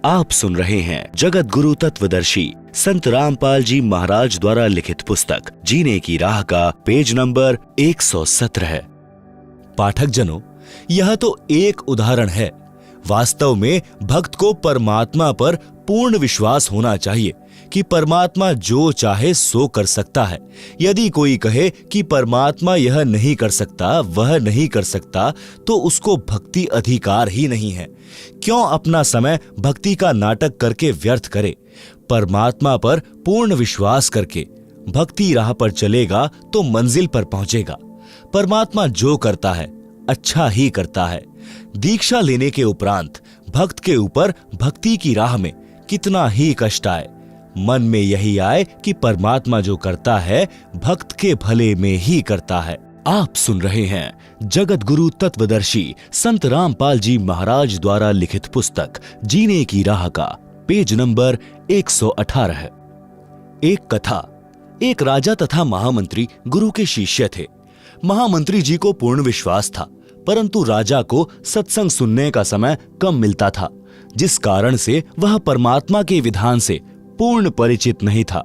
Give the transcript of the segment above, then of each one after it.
आप सुन रहे हैं जगत गुरु तत्वदर्शी संत रामपाल जी महाराज द्वारा लिखित पुस्तक जीने की राह का पेज नंबर 117। पाठक जनों, यह तो एक उदाहरण है। वास्तव में भक्त को परमात्मा पर पूर्ण विश्वास होना चाहिए कि परमात्मा जो चाहे सो कर सकता है। यदि कोई कहे कि परमात्मा यह नहीं कर सकता, वह नहीं कर सकता, तो उसको भक्ति अधिकार ही नहीं है। क्यों अपना समय भक्ति का नाटक करके व्यर्थ करे? परमात्मा पर पूर्ण विश्वास करके भक्ति राह पर चलेगा तो मंजिल पर पहुंचेगा। परमात्मा जो करता है अच्छा ही करता है। दीक्षा लेने के उपरांत भक्त के ऊपर भक्ति की राह में कितना ही कष्ट आए, मन में यही आए कि परमात्मा जो करता है भक्त के भले में ही करता है। आप सुन रहे हैं जगत गुरु तत्वदर्शी संत रामपाल जी महाराज द्वारा लिखित पुस्तक जीने की राह का पेज नंबर 118। एक कथा। एक राजा तथा महामंत्री गुरु के शिष्य थे। महामंत्री जी को पूर्ण विश्वास था, परंतु राजा को सत्संग सुनने का समय कम मिलता था, जिस कारण से वह परमात्मा के विधान से पूर्ण परिचित नहीं था,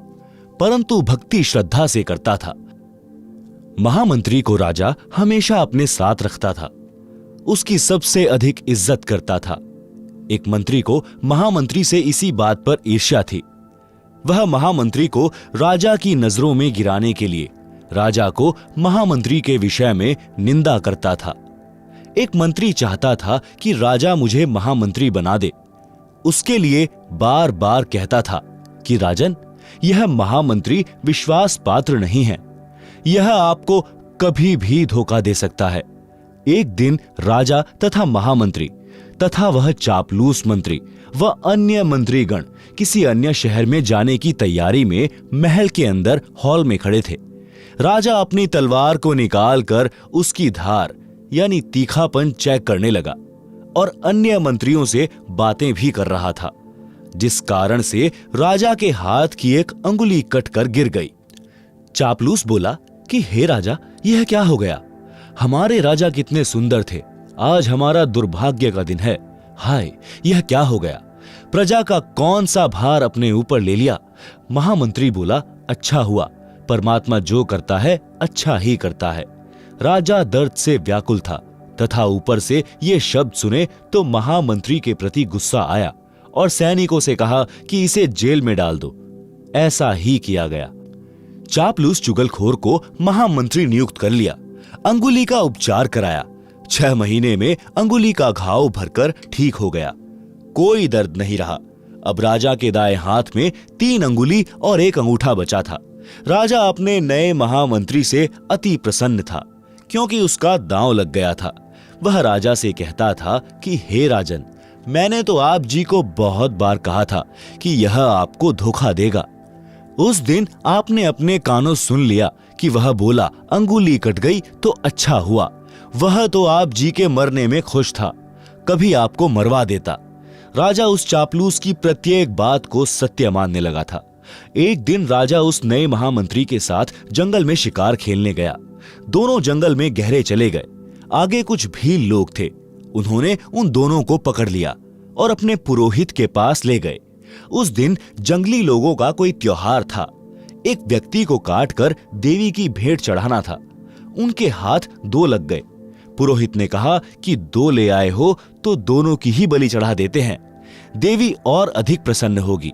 परंतु भक्ति श्रद्धा से करता था। महामंत्री को राजा हमेशा अपने साथ रखता था, उसकी सबसे अधिक इज्जत करता था। एक मंत्री को महामंत्री से इसी बात पर ईर्ष्या थी। वह महामंत्री को राजा की नजरों में गिराने के लिए राजा को महामंत्री के विषय में निंदा करता था। एक मंत्री चाहता था कि राजा मुझे महामंत्री बना दे। उसके लिए बार बार कहता था कि राजन, यह महामंत्री विश्वास पात्र नहीं है, यह आपको कभी भी धोखा दे सकता है। एक दिन राजा तथा महामंत्री तथा वह चापलूस मंत्री व अन्य मंत्रीगण किसी अन्य शहर में जाने की तैयारी में महल के अंदर हॉल में खड़े थे। राजा अपनी तलवार को निकालकर उसकी धार यानी तीखापन चेक करने लगा और अन्य मंत्रियों से बातें भी कर रहा था, जिस कारण से राजा के हाथ की एक अंगुली कटकर गिर गई। चापलूस बोला कि हे राजा, यह क्या हो गया? हमारे राजा कितने सुंदर थे, आज हमारा दुर्भाग्य का दिन है। हाय, यह क्या हो गया? प्रजा का कौन सा भार अपने ऊपर ले लिया? महामंत्री बोला, अच्छा हुआ, परमात्मा जो करता है अच्छा ही करता है। राजा दर्द से व्याकुल था तथा ऊपर से ये शब्द सुने तो महामंत्री के प्रति गुस्सा आया और सैनिकों से कहा कि इसे जेल में डाल दो। ऐसा ही किया गया। चापलूस चुगलखोर को महामंत्री नियुक्त कर लिया। अंगुली का उपचार कराया। 6 महीने में अंगुली का घाव भरकर ठीक हो गया। कोई दर्द नहीं रहा। अब राजा के दाएं हाथ में 3 अंगुली और 1 अंगूठा बचा था। राजा अपने नए महामंत्री से अति प्रसन्न था, क्योंकि उसका दांव लग गया था। वह राजा से कहता था कि हे राजन, मैंने तो आप जी को बहुत बार कहा था कि यह आपको धोखा देगा। उस दिन आपने अपने कानों सुन लिया कि वह बोला अंगुली कट गई तो अच्छा हुआ। वह तो आप जी के मरने में खुश था, कभी आपको मरवा देता। राजा उस चापलूस की प्रत्येक बात को सत्य मानने लगा था। एक दिन राजा उस नए महामंत्री के साथ जंगल में शिकार खेलने गया। दोनों जंगल में गहरे चले गए। आगे कुछ भील लोग थे। उन्होंने उन दोनों को पकड़ लिया और अपने पुरोहित के पास ले गए। उस दिन जंगली लोगों का कोई त्योहार था। एक व्यक्ति को काटकर देवी की भेंट चढ़ाना था। उनके हाथ 2 लग गए। पुरोहित ने कहा कि 2 ले आए हो तो दोनों की ही बलि चढ़ा देते हैं, देवी और अधिक प्रसन्न होगी।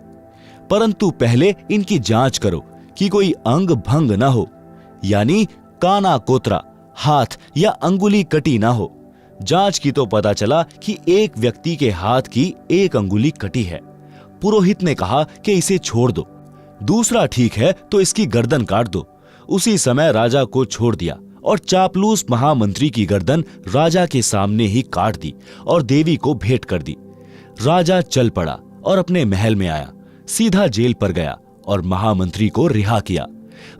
परंतु पहले इनकी जांच करो कि कोई अंग भंग न हो, यानी काना कोतरा, हाथ या अंगुली कटी ना हो। जांच की तो पता चला कि एक व्यक्ति के हाथ की 1 अंगुली कटी है। पुरोहित ने कहा कि इसे छोड़ दो, दूसरा ठीक है तो इसकी गर्दन काट दो। उसी समय राजा को छोड़ दिया और चापलूस महामंत्री की गर्दन राजा के सामने ही काट दी और देवी को भेंट कर दी। राजा चल पड़ा और अपने महल में आया, सीधा जेल पर गया और महामंत्री को रिहा किया।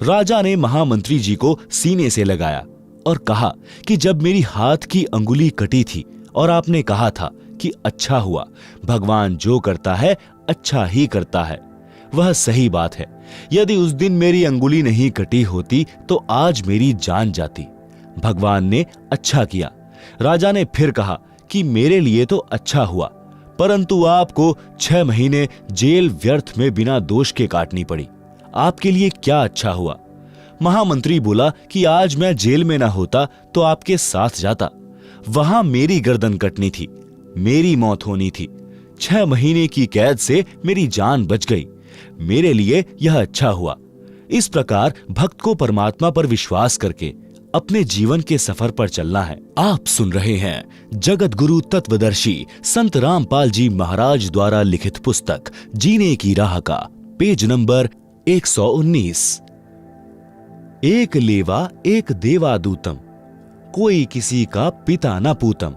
राजा ने महामंत्री जी को सीने से लगाया और कहा कि जब मेरी हाथ की अंगुली कटी थी और आपने कहा था कि अच्छा हुआ, भगवान जो करता है अच्छा ही करता है, वह सही बात है। यदि उस दिन मेरी अंगुली नहीं कटी होती तो आज मेरी जान जाती। भगवान ने अच्छा किया। राजा ने फिर कहा कि मेरे लिए तो अच्छा हुआ, परंतु आपको 6 महीने जेल व्यर्थ में बिना दोष के काटनी पड़ी। आपके लिए क्या अच्छा हुआ? महामंत्री बोला कि आज मैं जेल में ना होता तो आपके साथ जाता। वहां मेरी गर्दन कटनी थी, मेरी मौत होनी थी। 6 महीने की कैद से मेरी जान बच गई। मेरे लिए यह अच्छा हुआ। इस प्रकार भक्त को परमात्मा पर विश्वास करके अपने जीवन के सफर पर चलना है। आप सुन रहे हैं जगत गुरु तत्वदर्शी संत रामपाल जी महाराज द्वारा लिखित पुस्तक जीने की राह का पेज नंबर 119। एक लेवा एक देवा दूतम, कोई किसी का पिता न पूतम।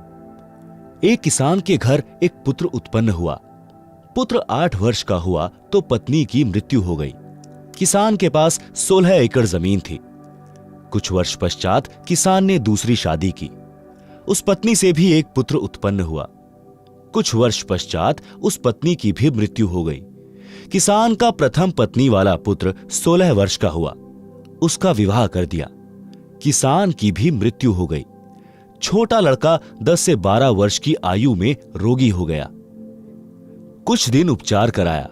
एक किसान के घर एक पुत्र उत्पन्न हुआ। पुत्र 8 वर्ष का हुआ तो पत्नी की मृत्यु हो गई। किसान के पास 16 एकड़ जमीन थी। कुछ वर्ष पश्चात किसान ने दूसरी शादी की। उस पत्नी से भी एक पुत्र उत्पन्न हुआ। कुछ वर्ष पश्चात उस पत्नी की भी मृत्यु हो गई। किसान का प्रथम पत्नी वाला पुत्र 16 वर्ष का हुआ। उसका विवाह कर दिया। किसान की भी मृत्यु हो गई। छोटा लड़का 10 से 12 वर्ष की आयु में रोगी हो गया। कुछ दिन उपचार कराया।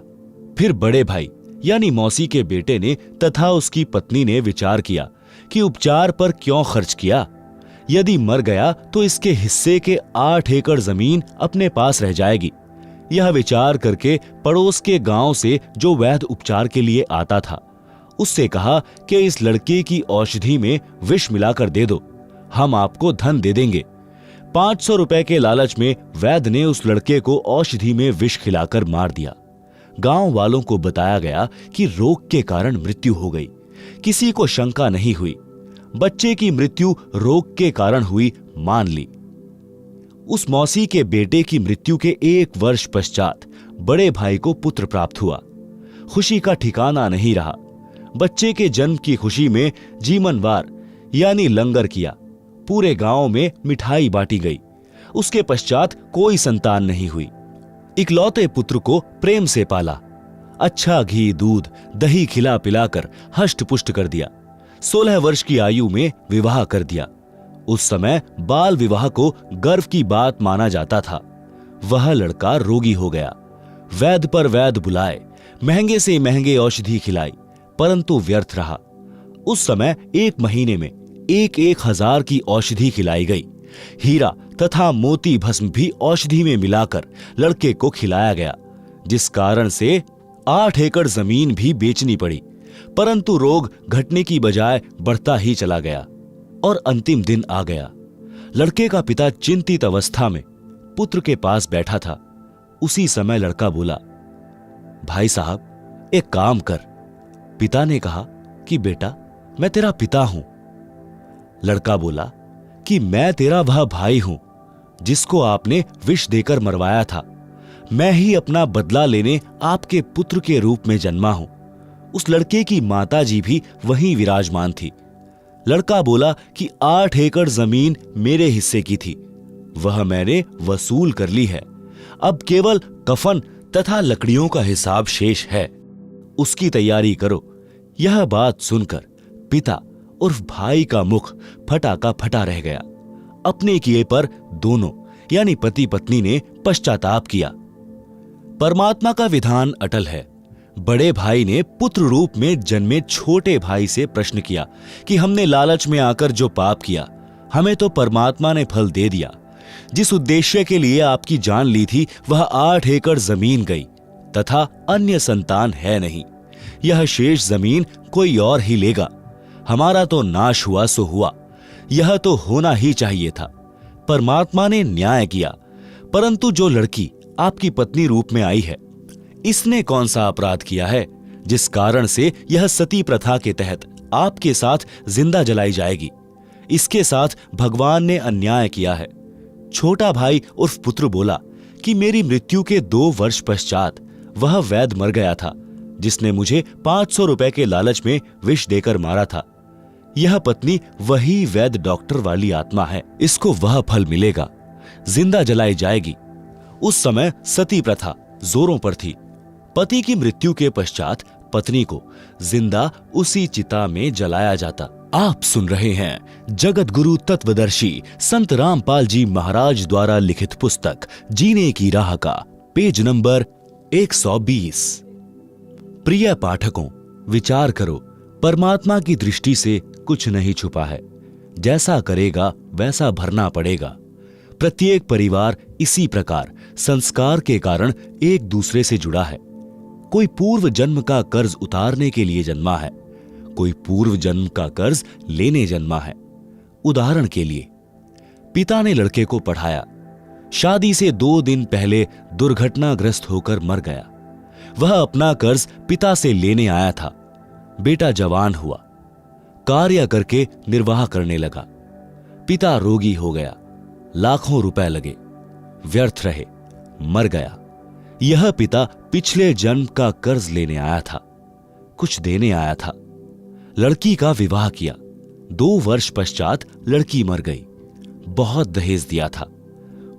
फिर बड़े भाई यानी मौसी के बेटे ने तथा उसकी पत्नी ने विचार किया कि उपचार पर क्यों खर्च किया। यदि मर गया तो इसके हिस्से के 8 एकड़ जमीन अपने पास रह जाएगी। यह विचार करके पड़ोस के गांव से जो वैद्य उपचार के लिए आता था उससे कहा कि इस लड़के की औषधि में विष मिलाकर दे दो, हम आपको धन दे देंगे। 500 रुपए के लालच में वैद्य ने उस लड़के को औषधि में विष खिलाकर मार दिया। गांव वालों को बताया गया कि रोग के कारण मृत्यु हो गई। किसी को शंका नहीं हुई। बच्चे की मृत्यु रोग के कारण हुई मान ली। उस मौसी के बेटे की मृत्यु के 1 वर्ष पश्चात बड़े भाई को पुत्र प्राप्त हुआ। खुशी का ठिकाना नहीं रहा। बच्चे के जन्म की खुशी में जीमनवार यानी लंगर किया। पूरे गांव में मिठाई बांटी गई। उसके पश्चात कोई संतान नहीं हुई। इकलौते पुत्र को प्रेम से पाला। अच्छा घी दूध दही खिला पिलाकर हष्ट पुष्ट कर दिया। 16 वर्ष की आयु में विवाह कर दिया। उस समय बाल विवाह को गर्व की बात माना जाता था। वह लड़का रोगी हो गया। वैद्य पर वैद्य बुलाए, महंगे से महंगे औषधि खिलाई, परंतु व्यर्थ रहा। उस समय 1 महीने में 1,000 की औषधि खिलाई गई। हीरा तथा मोती भस्म भी औषधि में मिलाकर लड़के को खिलाया गया, जिस कारण से 8 एकड़ जमीन भी बेचनी पड़ी। परंतु रोग घटने की बजाय बढ़ता ही चला गया और अंतिम दिन आ गया। लड़के का पिता चिंतित अवस्था में पुत्र के पास बैठा था। उसी समय लड़का बोला, भाई साहब एक काम कर। पिता ने कहा कि बेटा मैं तेरा पिता हूं। लड़का बोला कि मैं तेरा वह भाई हूं जिसको आपने विष देकर मरवाया था। मैं ही अपना बदला लेने आपके पुत्र के रूप में जन्मा हूं। उस लड़के की माताजी भी वहीं विराजमान थी। लड़का बोला कि 8 एकड़ जमीन मेरे हिस्से की थी, वह मैंने वसूल कर ली है। अब केवल कफन तथा लकड़ियों का हिसाब शेष है, उसकी तैयारी करो। यह बात सुनकर पिता उर्फ भाई का मुख फटा का फटा रह गया। अपने किए पर दोनों यानी पति पत्नी ने पश्चाताप किया। परमात्मा का विधान अटल है। बड़े भाई ने पुत्र रूप में जन्मे छोटे भाई से प्रश्न किया कि हमने लालच में आकर जो पाप किया, हमें तो परमात्मा ने फल दे दिया। जिस उद्देश्य के लिए आपकी जान ली थी वह 8 एकड़ जमीन गई तथा अन्य संतान है नहीं। यह शेष जमीन कोई और ही लेगा। हमारा तो नाश हुआ सो हुआ, यह तो होना ही चाहिए था। परमात्मा ने न्याय किया। परंतु जो लड़की आपकी पत्नी रूप में आई है, इसने कौन सा अपराध किया है जिस कारण से यह सती प्रथा के तहत आपके साथ जिंदा जलाई जाएगी? इसके साथ भगवान ने अन्याय किया है। छोटा भाई उर्फ पुत्र बोला कि मेरी मृत्यु के 2 वर्ष पश्चात वह वैद्य मर गया था जिसने मुझे 500 रुपए के लालच में विष देकर मारा था। यह पत्नी वही वैद्य डॉक्टर वाली आत्मा है। इसको वह फल मिलेगा, जिंदा जलाई जाएगी। उस समय सती प्रथा जोरों पर थी। पति की मृत्यु के पश्चात पत्नी को जिंदा उसी चिता में जलाया जाता। आप सुन रहे हैं जगत गुरु तत्वदर्शी संत रामपाल जी महाराज द्वारा लिखित पुस्तक जीने की राह का पेज नंबर 120। प्रिय पाठकों, विचार करो, परमात्मा की दृष्टि से कुछ नहीं छुपा है। जैसा करेगा वैसा भरना पड़ेगा। प्रत्येक परिवार इसी प्रकार संस्कार के कारण एक दूसरे से जुड़ा है। कोई पूर्व जन्म का कर्ज उतारने के लिए जन्मा है, कोई पूर्व जन्म का कर्ज लेने जन्मा है। उदाहरण के लिए, पिता ने लड़के को पढ़ाया, शादी से 2 दिन पहले दुर्घटनाग्रस्त होकर मर गया। वह अपना कर्ज पिता से लेने आया था। बेटा जवान हुआ, कार्य करके निर्वाह करने लगा। पिता रोगी हो गया, लाखों रुपए लगे, व्यर्थ रहे, मर गया। यह पिता पिछले जन्म का कर्ज लेने आया था, कुछ देने आया था। लड़की का विवाह किया, 2 वर्ष पश्चात लड़की मर गई। बहुत दहेज दिया था।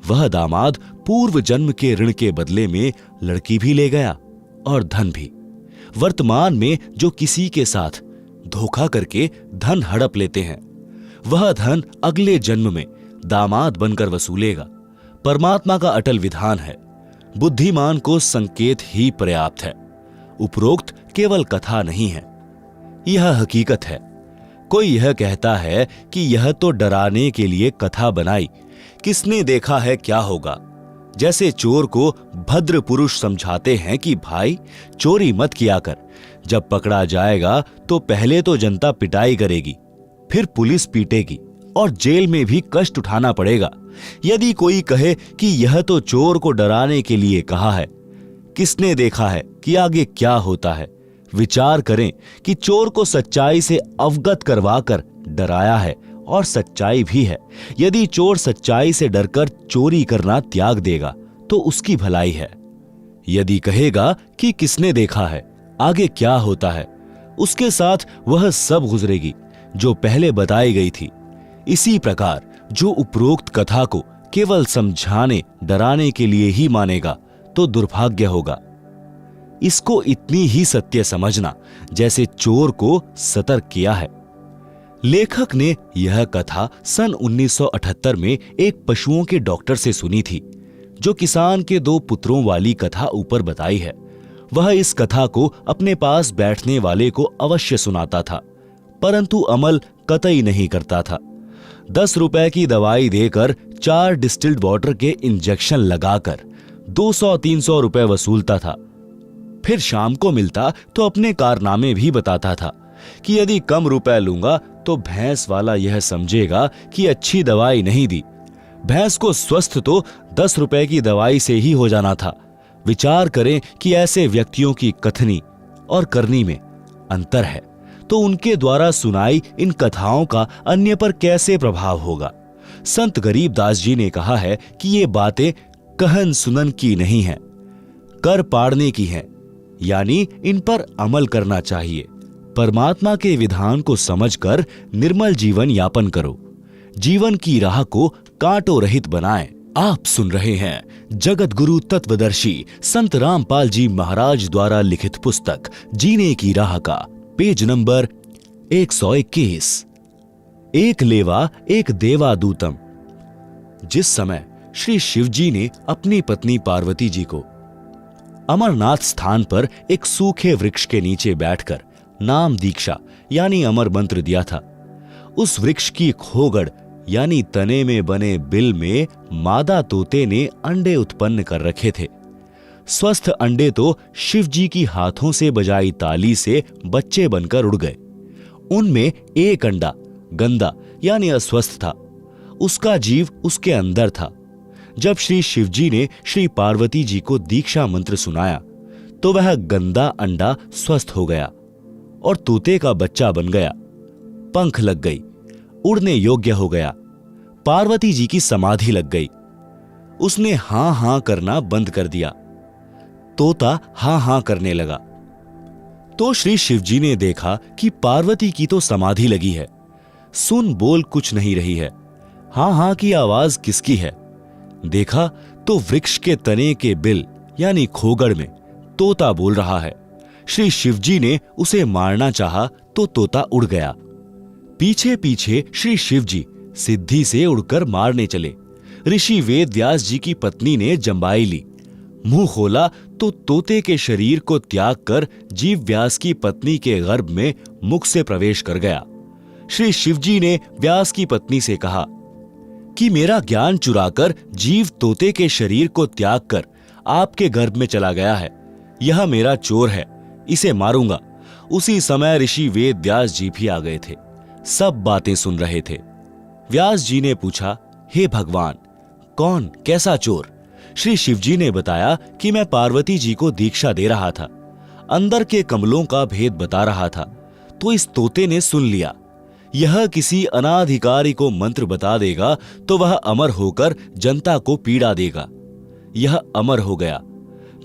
वह दामाद पूर्व जन्म के ऋण के बदले में लड़की भी ले गया और धन भी। वर्तमान में जो किसी के साथ धोखा करके धन हड़प लेते हैं, वह धन अगले जन्म में दामाद बनकर वसूलेगा। परमात्मा का अटल विधान है, बुद्धिमान को संकेत ही पर्याप्त है। उपरोक्त केवल कथा नहीं है, यह हकीकत है। कोई यह कहता है कि यह तो डराने के लिए कथा बनाई, किसने देखा है क्या होगा। जैसे चोर को भद्र पुरुष समझाते हैं कि भाई चोरी मत किया कर, जब पकड़ा जाएगा तो पहले तो जनता पिटाई करेगी, फिर पुलिस पीटेगी और जेल में भी कष्ट उठाना पड़ेगा। यदि कोई कहे कि यह तो चोर को डराने के लिए कहा है, किसने देखा है कि आगे क्या होता है। विचार करें कि चोर को सच्चाई से अवगत करवाकर डराया है और सच्चाई भी है। यदि चोर सच्चाई से डरकर चोरी करना त्याग देगा तो उसकी भलाई है। यदि कहेगा कि किसने देखा है, आगे क्या होता है, उसके साथ वह सब गुजरेगी जो पहले बताई गई थी। इसी प्रकार जो उपरोक्त कथा को केवल समझाने डराने के लिए ही मानेगा तो दुर्भाग्य होगा। इसको इतनी ही सत्य समझना जैसे चोर को सतर्क किया है। लेखक ने यह कथा सन 1978 में एक पशुओं के डॉक्टर से सुनी थी, जो किसान के 2 पुत्रों वाली कथा ऊपर बताई है। वह इस कथा को अपने पास बैठने वाले को अवश्य सुनाता था, परंतु अमल कतई नहीं करता था। 10 रुपए की दवाई देकर 4 डिस्टिल्ड वाटर के इंजेक्शन लगाकर 200-300 रुपए वसूलता था। फिर शाम को मिलता तो अपने कारनामे भी बताता था कि यदि कम रुपए लूंगा तो भैंस वाला यह समझेगा कि अच्छी दवाई नहीं दी। भैंस को स्वस्थ तो 10 रुपए की दवाई से ही हो जाना था। विचार करें कि ऐसे व्यक्तियों की कथनी और करनी में अंतर है, तो उनके द्वारा सुनाई इन कथाओं का अन्य पर कैसे प्रभाव होगा। संत गरीबदास जी ने कहा है कि ये बातें कहन सुनन की नहीं है, कर पाड़ने की हैं, यानी इन पर अमल करना चाहिए। परमात्मा के विधान को समझकर निर्मल जीवन यापन करो, जीवन की राह को कांटों रहित बनाएं। आप सुन रहे हैं जगत गुरु तत्वदर्शी संत रामपाल जी महाराज द्वारा लिखित पुस्तक जीने की राह का पेज नंबर 121। एक लेवा एक देवादूतम। जिस समय श्री शिवजी ने अपनी पत्नी पार्वती जी को अमरनाथ स्थान पर एक सूखे वृक्ष के नीचे बैठकर नाम दीक्षा यानी अमर मंत्र दिया था, उस वृक्ष की खोगड़ यानी तने में बने बिल में मादा तोते ने अंडे उत्पन्न कर रखे थे। स्वस्थ अंडे तो शिवजी की हाथों से बजाई ताली से बच्चे बनकर उड़ गए। उनमें एक अंडा गंदा यानी अस्वस्थ था, उसका जीव उसके अंदर था। जब श्री शिवजी ने श्री पार्वती जी को दीक्षा मंत्र सुनाया तो वह गंदा अंडा स्वस्थ हो गया और तोते का बच्चा बन गया, पंख लग गई, उड़ने योग्य हो गया। पार्वती जी की समाधि लग गई। उसने हां हां करना बंद कर दिया, तोता हां हां करने लगा। तो श्री शिवजी ने देखा कि पार्वती की तो समाधि लगी है, सुन बोल कुछ नहीं रही है, हां हां की आवाज किसकी है। देखा तो वृक्ष के तने के बिल यानी खोगड़ में तोता बोल रहा है। श्री शिवजी ने उसे मारना चाहा तो तोता उड़ गया। पीछे पीछे श्री शिवजी सिद्धि से उड़कर मारने चले। ऋषि वेद व्यास जी की पत्नी ने जंबाई ली, मुंह खोला तो तोते के शरीर को त्याग कर जीव व्यास की पत्नी के गर्भ में मुख से प्रवेश कर गया। श्री शिवजी ने व्यास की पत्नी से कहा कि मेरा ज्ञान चुराकर जीव तोते के शरीर को त्याग कर आपके गर्भ में चला गया है। यह मेरा चोर है, इसे मारूंगा। उसी समय ऋषि वेद व्यास जी भी आ गए थे। सब बातें सुन रहे थे। व्यास जी ने पूछा, हे भगवान, कौन कैसा चोर? श्री शिवजी ने बताया कि मैं पार्वती जी को दीक्षा दे रहा था, अंदर के कमलों का भेद बता रहा था, तो इस तोते ने सुन लिया। यह किसी अनाधिकारी को मंत्र बता देगा तो वह अमर होकर जनता को पीड़ा देगा। यह अमर हो गया,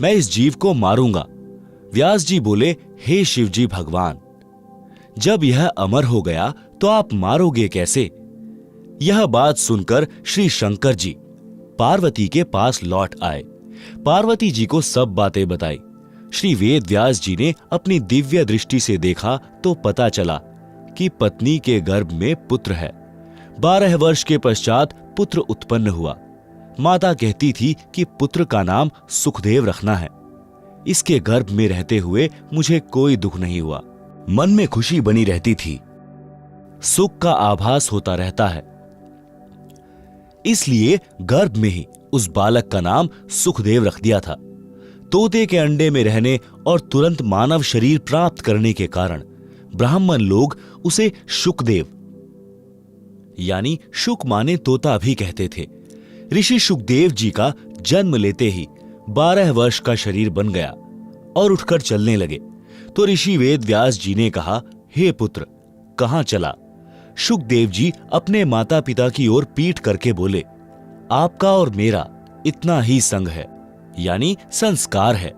मैं इस जीव को मारूंगा। व्यास जी बोले, हे शिवजी भगवान, जब यह अमर हो गया तो आप मारोगे कैसे? यह बात सुनकर श्री शंकर जी पार्वती के पास लौट आए। पार्वती जी को सब बातें बताई। श्री वेद व्यास जी ने अपनी दिव्य दृष्टि से देखा तो पता चला कि पत्नी के गर्भ में पुत्र है। 12 वर्ष के पश्चात पुत्र उत्पन्न हुआ। माता कहती थी कि पुत्र का नाम सुखदेव रखना है। इसके गर्भ में रहते हुए मुझे कोई दुख नहीं हुआ। मन में खुशी बनी रहती थी, सुख का आभास होता रहता है। इसलिए गर्भ में ही उस बालक का नाम सुखदेव रख दिया था। तोते के अंडे में रहने और तुरंत मानव शरीर प्राप्त करने के कारण ब्राह्मण लोग उसे शुकदेव यानी शुक माने तोता भी कहते थे। ऋषि शुकदेव जी का जन्म लेते ही 12 वर्ष का शरीर बन गया और उठकर चलने लगे। तो ऋषि वेद व्यास जी ने कहा, हे पुत्र, कहां चला? शुकदेव जी अपने माता पिता की ओर पीठ करके बोले, आपका और मेरा इतना ही संग है, यानी संस्कार है।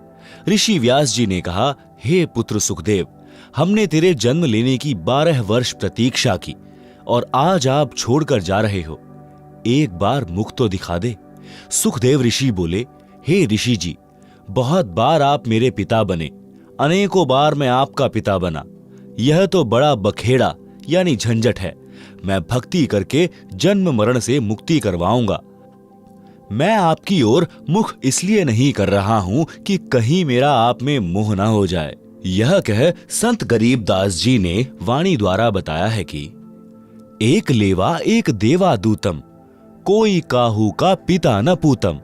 ऋषि व्यास जी ने कहा, हे पुत्र सुखदेव, हमने तेरे जन्म लेने की 12 वर्ष प्रतीक्षा की और आज आप छोड़कर जा रहे हो। एक बार मुख तो दिखा दे। सुखदेव ऋषि बोले, हे ऋषि जी, बहुत बार आप मेरे पिता बने, अनेकों बार मैं आपका पिता बना। यह तो बड़ा बखेड़ा यानी झंझट है। मैं भक्ति करके जन्म मरण से मुक्ति करवाऊंगा। मैं आपकी ओर मुख इसलिए नहीं कर रहा हूं कि कहीं मेरा आप में मोह ना हो जाए। यह कह संत गरीबदास जी ने वाणी द्वारा बताया है कि एक लेवा एक देवा दूतम, कोई काहू का पिता न पूतम।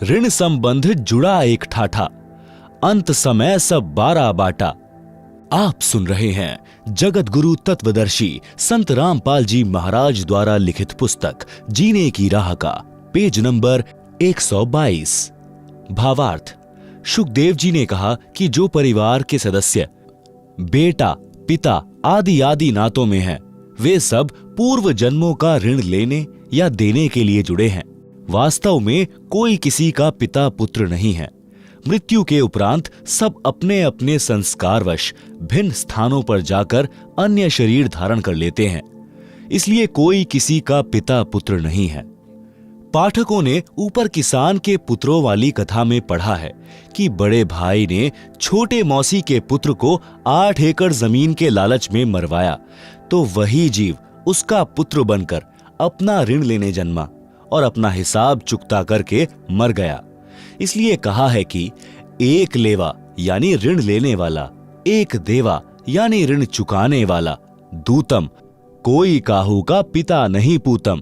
ऋण संबंध जुड़ा एक ठाठा, अंत समय सब 12 बाटा। आप सुन रहे हैं जगत गुरु तत्वदर्शी संत रामपाल जी महाराज द्वारा लिखित पुस्तक जीने की राह का पेज नंबर 122। भावार्थ, शुकदेव जी ने कहा कि जो परिवार के सदस्य बेटा, पिता आदि आदि नातों में हैं, वे सब पूर्व जन्मों का ऋण लेने या देने के लिए जुड़े हैं। वास्तव में कोई किसी का पिता पुत्र नहीं है। मृत्यु के उपरांत सब अपने अपने संस्कारवश भिन्न स्थानों पर जाकर अन्य शरीर धारण कर लेते हैं। इसलिए कोई किसी का पिता पुत्र नहीं है। पाठकों ने ऊपर किसान के पुत्रों वाली कथा में पढ़ा है कि बड़े भाई ने छोटे मौसी के पुत्र को 8 एकड़ जमीन के लालच में मरवाया, तो वही जीव उसका पुत्र बनकर अपना ऋण लेने जन्मा और अपना हिसाब चुकता करके मर गया। इसलिए कहा है कि एक लेवा यानी ऋण लेने वाला, एक देवा यानी ऋण चुकाने वाला, दूतम कोई काहू का पिता नहीं पूतम।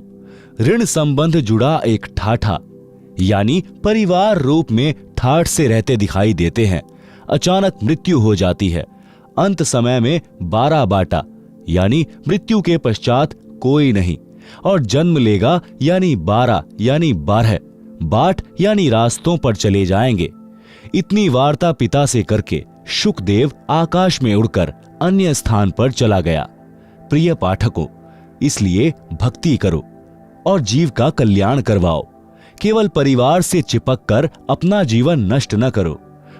ऋण संबंध जुड़ा एक ठाठा यानी परिवार रूप में ठाठ से रहते दिखाई देते हैं। अचानक मृत्यु हो जाती है। अंत समय में 12 बाटा यानी मृत्यु के पश्चात कोई नहीं, और जन्म लेगा यानी 12 यानी 12 बाट यानी रास्तों पर चले जाएंगे। इतनी वार्ता पिता से करके शुकदेव आकाश में उड़कर अन्य स्थान पर चला गया। प्रिय पाठकों, इसलिए भक्ति करो और जीव का कल्याण करवाओ। केवल परिवार से चिपक कर अपना जीवन नष्ट न करो।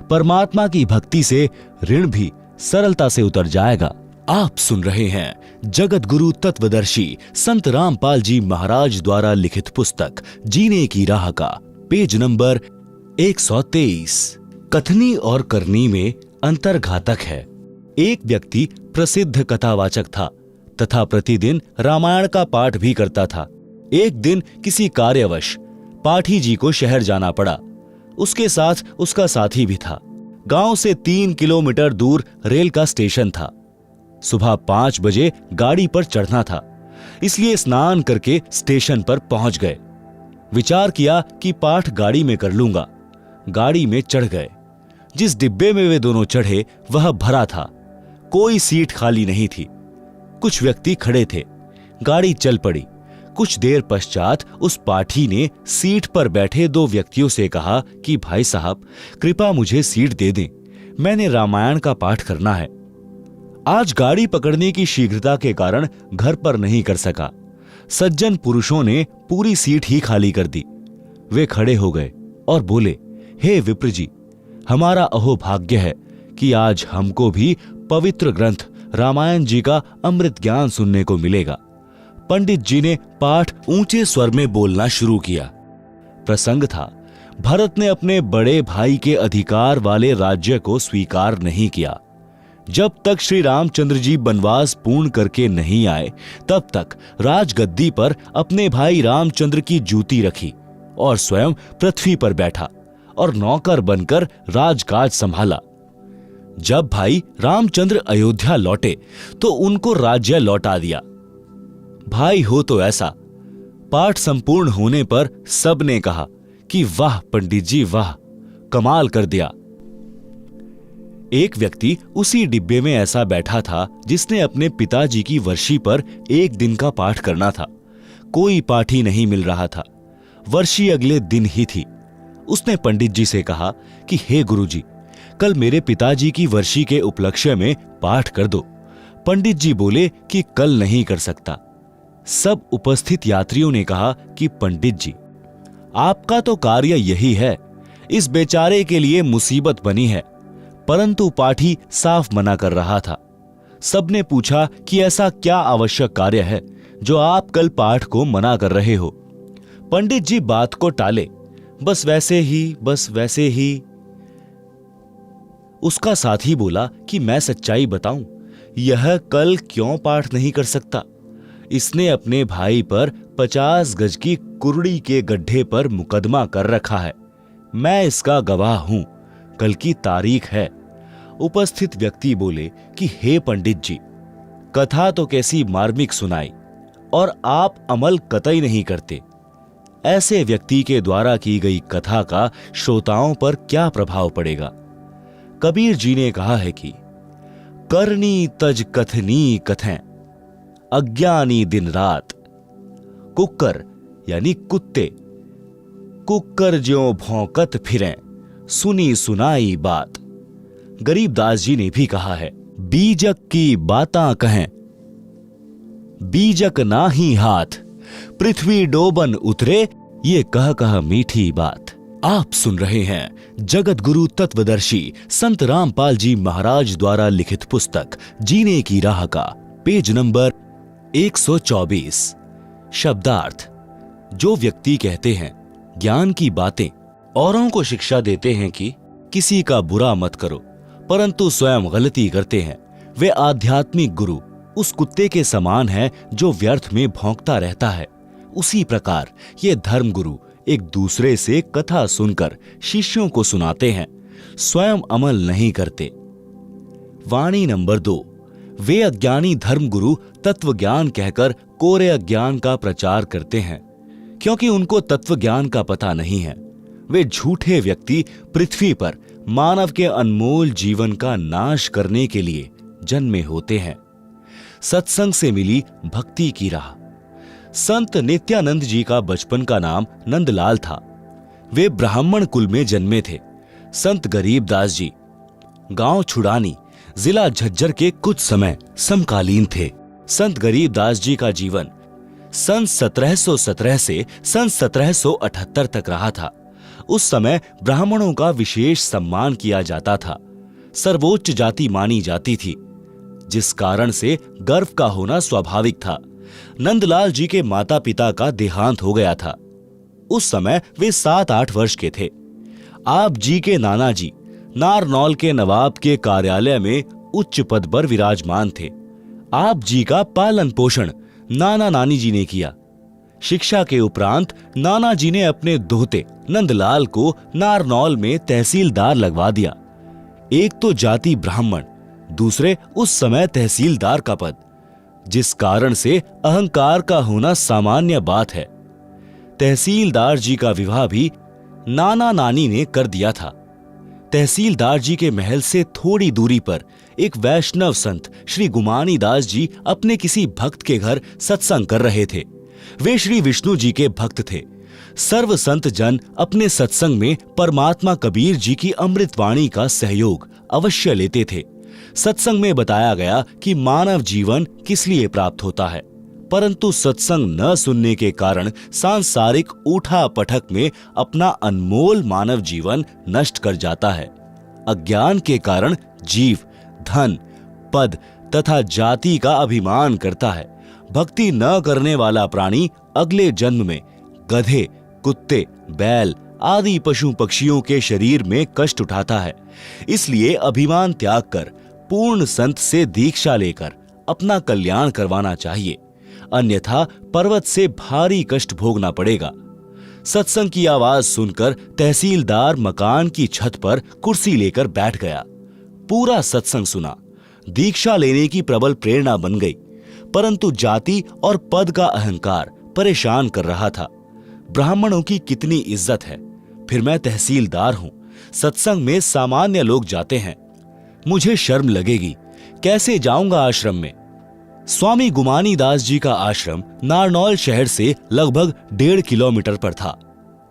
परमात्मा की भक्ति से ऋण भी सरलता से उतर जाएगा। आप सुन रहे हैं जगत गुरु तत्वदर्शी संत रामपाल जी महाराज द्वारा लिखित पुस्तक जीने की राह का पेज नंबर 123। कथनी और करनी में अंतर घातक है। एक व्यक्ति प्रसिद्ध कथावाचक था तथा प्रतिदिन रामायण का पाठ भी करता था। एक दिन किसी कार्यवश पाठी जी को शहर जाना पड़ा। उसके साथ उसका साथी भी था। गांव से 3 किलोमीटर दूर रेल का स्टेशन था। सुबह 5 बजे गाड़ी पर चढ़ना था, इसलिए स्नान करके स्टेशन पर पहुंच गए। विचार किया कि पाठ गाड़ी में कर लूंगा। गाड़ी में चढ़ गए। जिस डिब्बे में वे दोनों चढ़े वह भरा था, कोई सीट खाली नहीं थी। कुछ व्यक्ति खड़े थे। गाड़ी चल पड़ी। कुछ देर पश्चात उस पाठी ने सीट पर बैठे 2 व्यक्तियों से कहा कि भाई साहब, कृपया मुझे सीट दे दें, मैंने रामायण का पाठ करना है। आज गाड़ी पकड़ने की शीघ्रता के कारण घर पर नहीं कर सका। सज्जन पुरुषों ने पूरी सीट ही खाली कर दी। वे खड़े हो गए और बोले, हे विप्र जी, हमारा अहोभाग्य है कि आज हमको भी पवित्र ग्रंथ रामायण जी का अमृत ज्ञान सुनने को मिलेगा। पंडित जी ने पाठ ऊंचे स्वर में बोलना शुरू किया। प्रसंग था, भरत ने अपने बड़े भाई के अधिकार वाले राज्य को स्वीकार नहीं किया। जब तक श्री रामचंद्र जी वनवास पूर्ण करके नहीं आए, तब तक राजगद्दी पर अपने भाई रामचंद्र की जूती रखी और स्वयं पृथ्वी पर बैठा और नौकर बनकर राजकाज संभाला। जब भाई रामचंद्र अयोध्या लौटे तो उनको राज्य लौटा दिया। भाई हो तो ऐसा। पाठ संपूर्ण होने पर सबने कहा कि वाह पंडित जी वाह, कमाल कर दिया। एक व्यक्ति उसी डिब्बे में ऐसा बैठा था जिसने अपने पिताजी की वर्षी पर 1 दिन का पाठ करना था। कोई पाठी नहीं मिल रहा था। वर्षी अगले दिन ही थी। उसने पंडित जी से कहा कि हे गुरुजी, कल मेरे पिताजी की वर्षी के उपलक्ष्य में पाठ कर दो। पंडित जी बोले कि कल नहीं कर सकता। सब उपस्थित यात्रियों ने कहा कि पंडित जी, आपका तो कार्य यही है, इस बेचारे के लिए मुसीबत बनी है। परंतु पाठी साफ मना कर रहा था। सबने पूछा कि ऐसा क्या आवश्यक कार्य है जो आप कल पाठ को मना कर रहे हो। पंडित जी बात को टाले, बस वैसे ही। उसका साथी बोला कि मैं सच्चाई बताऊं, यह कल क्यों पाठ नहीं कर सकता। इसने अपने भाई पर 50 गज की कुर्ड़ी के गड्ढे पर मुकदमा कर रखा है। मैं इसका गवाह हूं, कल की तारीख है। उपस्थित व्यक्ति बोले कि हे पंडित जी, कथा तो कैसी मार्मिक सुनाई और आप अमल कतई नहीं करते। ऐसे व्यक्ति के द्वारा की गई कथा का श्रोताओं पर क्या प्रभाव पड़ेगा। कबीर जी ने कहा है कि करनी तज कथनी कथें, अज्ञानी दिन रात। कुक्कर यानी कुत्ते, कुक्कर ज्यों भौंकत फिरें, सुनी सुनाई बात। गरीबदास जी ने भी कहा है, बीजक की बातां कहें, बीजक ना ही हाथ, पृथ्वी डोबन उतरे, ये कह मीठी बात। आप सुन रहे हैं जगत गुरु तत्वदर्शी संत रामपाल जी महाराज द्वारा लिखित पुस्तक जीने की राह का पेज नंबर 124। शब्दार्थ। जो व्यक्ति कहते हैं ज्ञान की बातें औरों को शिक्षा देते हैं कि किसी का बुरा मत करो, परंतु स्वयं गलती करते हैं, वे आध्यात्मिक गुरु उस कुत्ते के समान है जो व्यर्थ में भौंकता रहता है। उसी प्रकार ये धर्म गुरु एक दूसरे से कथा सुनकर शिष्यों को सुनाते हैं, स्वयं अमल नहीं करते। वाणी नंबर 2। वे अज्ञानी धर्म गुरु तत्व ज्ञान कहकर कोरे अज्ञान का प्रचार करते हैं, क्योंकि उनको तत्व ज्ञान का पता नहीं है। वे झूठे व्यक्ति पृथ्वी पर मानव के अनमोल जीवन का नाश करने के लिए जन्मे होते हैं। सत्संग से मिली भक्ति की राह। संत नित्यानंद जी का बचपन का नाम नंदलाल था। वे ब्राह्मण कुल में जन्मे थे। संत गरीबदास जी गांव छुड़ानी, जिला झज्जर के कुछ समय समकालीन थे। संत गरीबदास जी का जीवन सन 1717 से सन 1778 तक रहा था। उस समय ब्राह्मणों का विशेष सम्मान किया जाता था, सर्वोच्च जाति मानी जाती थी, जिस कारण से गर्व का होना स्वाभाविक था। नंदलाल जी के माता पिता का देहांत हो गया था। उस समय वे 7-8 वर्ष के थे। आप जी के नाना जी नारनौल के नवाब के कार्यालय में उच्च पद पर विराजमान थे। आप जी का पालन पोषण नाना नानी जी ने किया। शिक्षा के उपरांत नाना जी ने अपने दोहते नंदलाल को नारनौल में तहसीलदार लगवा दिया। एक तो जाति ब्राह्मण, दूसरे उस समय तहसीलदार का पद, जिस कारण से अहंकार का होना सामान्य बात है। तहसीलदार जी का विवाह भी नाना नानी ने कर दिया था। तहसीलदार जी के महल से थोड़ी दूरी पर एक वैष्णव संत श्री गुमानी दास जी अपने किसी भक्त के घर सत्संग कर रहे थे। वे श्री विष्णु जी के भक्त थे। सर्व संत जन अपने सत्संग में परमात्मा कबीर जी की अमृतवाणी का सहयोग अवश्य लेते थे। सत्संग में बताया गया कि मानव जीवन किस लिए प्राप्त होता है, परंतु सत्संग न सुनने के कारण सांसारिक उठा पटक में अपना अनमोल मानव जीवन नष्ट कर जाता है। अज्ञान के कारण जीव धन, पद तथा जाति का अभिमान करता है। भक्ति न करने वाला प्राणी अगले जन्म में गधे, कुत्ते, बैल आदि पशु पक्षियों के शरीर में कष्ट उठाता है। इसलिए अभिमान त्याग कर पूर्ण संत से दीक्षा लेकर अपना कल्याण करवाना चाहिए, अन्यथा पर्वत से भारी कष्ट भोगना पड़ेगा। सत्संग की आवाज सुनकर तहसीलदार मकान की छत पर कुर्सी लेकर बैठ गया। पूरा सत्संग सुना। दीक्षा लेने की प्रबल प्रेरणा बन गई, परंतु जाति और पद का अहंकार परेशान कर रहा था। ब्राह्मणों की कितनी इज्जत है, फिर मैं तहसीलदार हूं। सत्संग में सामान्य लोग जाते हैं, मुझे शर्म लगेगी। कैसे जाऊंगा आश्रम में? स्वामी गुमानी दास जी का आश्रम नारनौल शहर से लगभग 1.5 किलोमीटर पर था।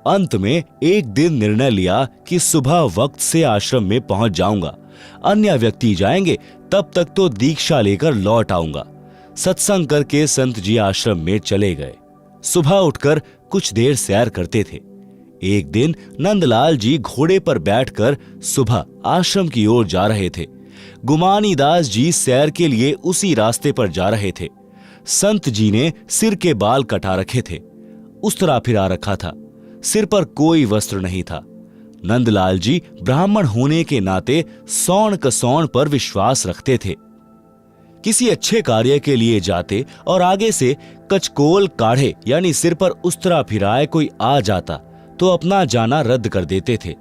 अंत में एक दिन निर्णय लिया कि सुबह वक्त से आश्रम में पहुंच जाऊंगा। अन्य व्यक्ति जाएंगे, तब तक तो दीक्षा लेकर लौट आऊंगा। सत्संग करके संत जी आश्रम में चले गए। सुबह उठकर कुछ देर सैर करते थे। एक दिन नंदलाल जी घोड़े पर बैठकर सुबह आश्रम की ओर जा रहे थे। गुमानी दास जी सैर के लिए उसी रास्ते पर जा रहे थे। संत जी ने सिर के बाल कटा रखे थे, उस्तरा फिरा रखा था, सिर पर कोई वस्त्र नहीं था। नंदलाल जी ब्राह्मण होने के नाते सौण कसौण पर विश्वास रखते थे। किसी अच्छे कार्य के लिए जाते और आगे से कचकोल काढ़े यानी सिर पर उस्तरा फिराए कोई आ जाता तो अपना जाना रद्द कर देते थे।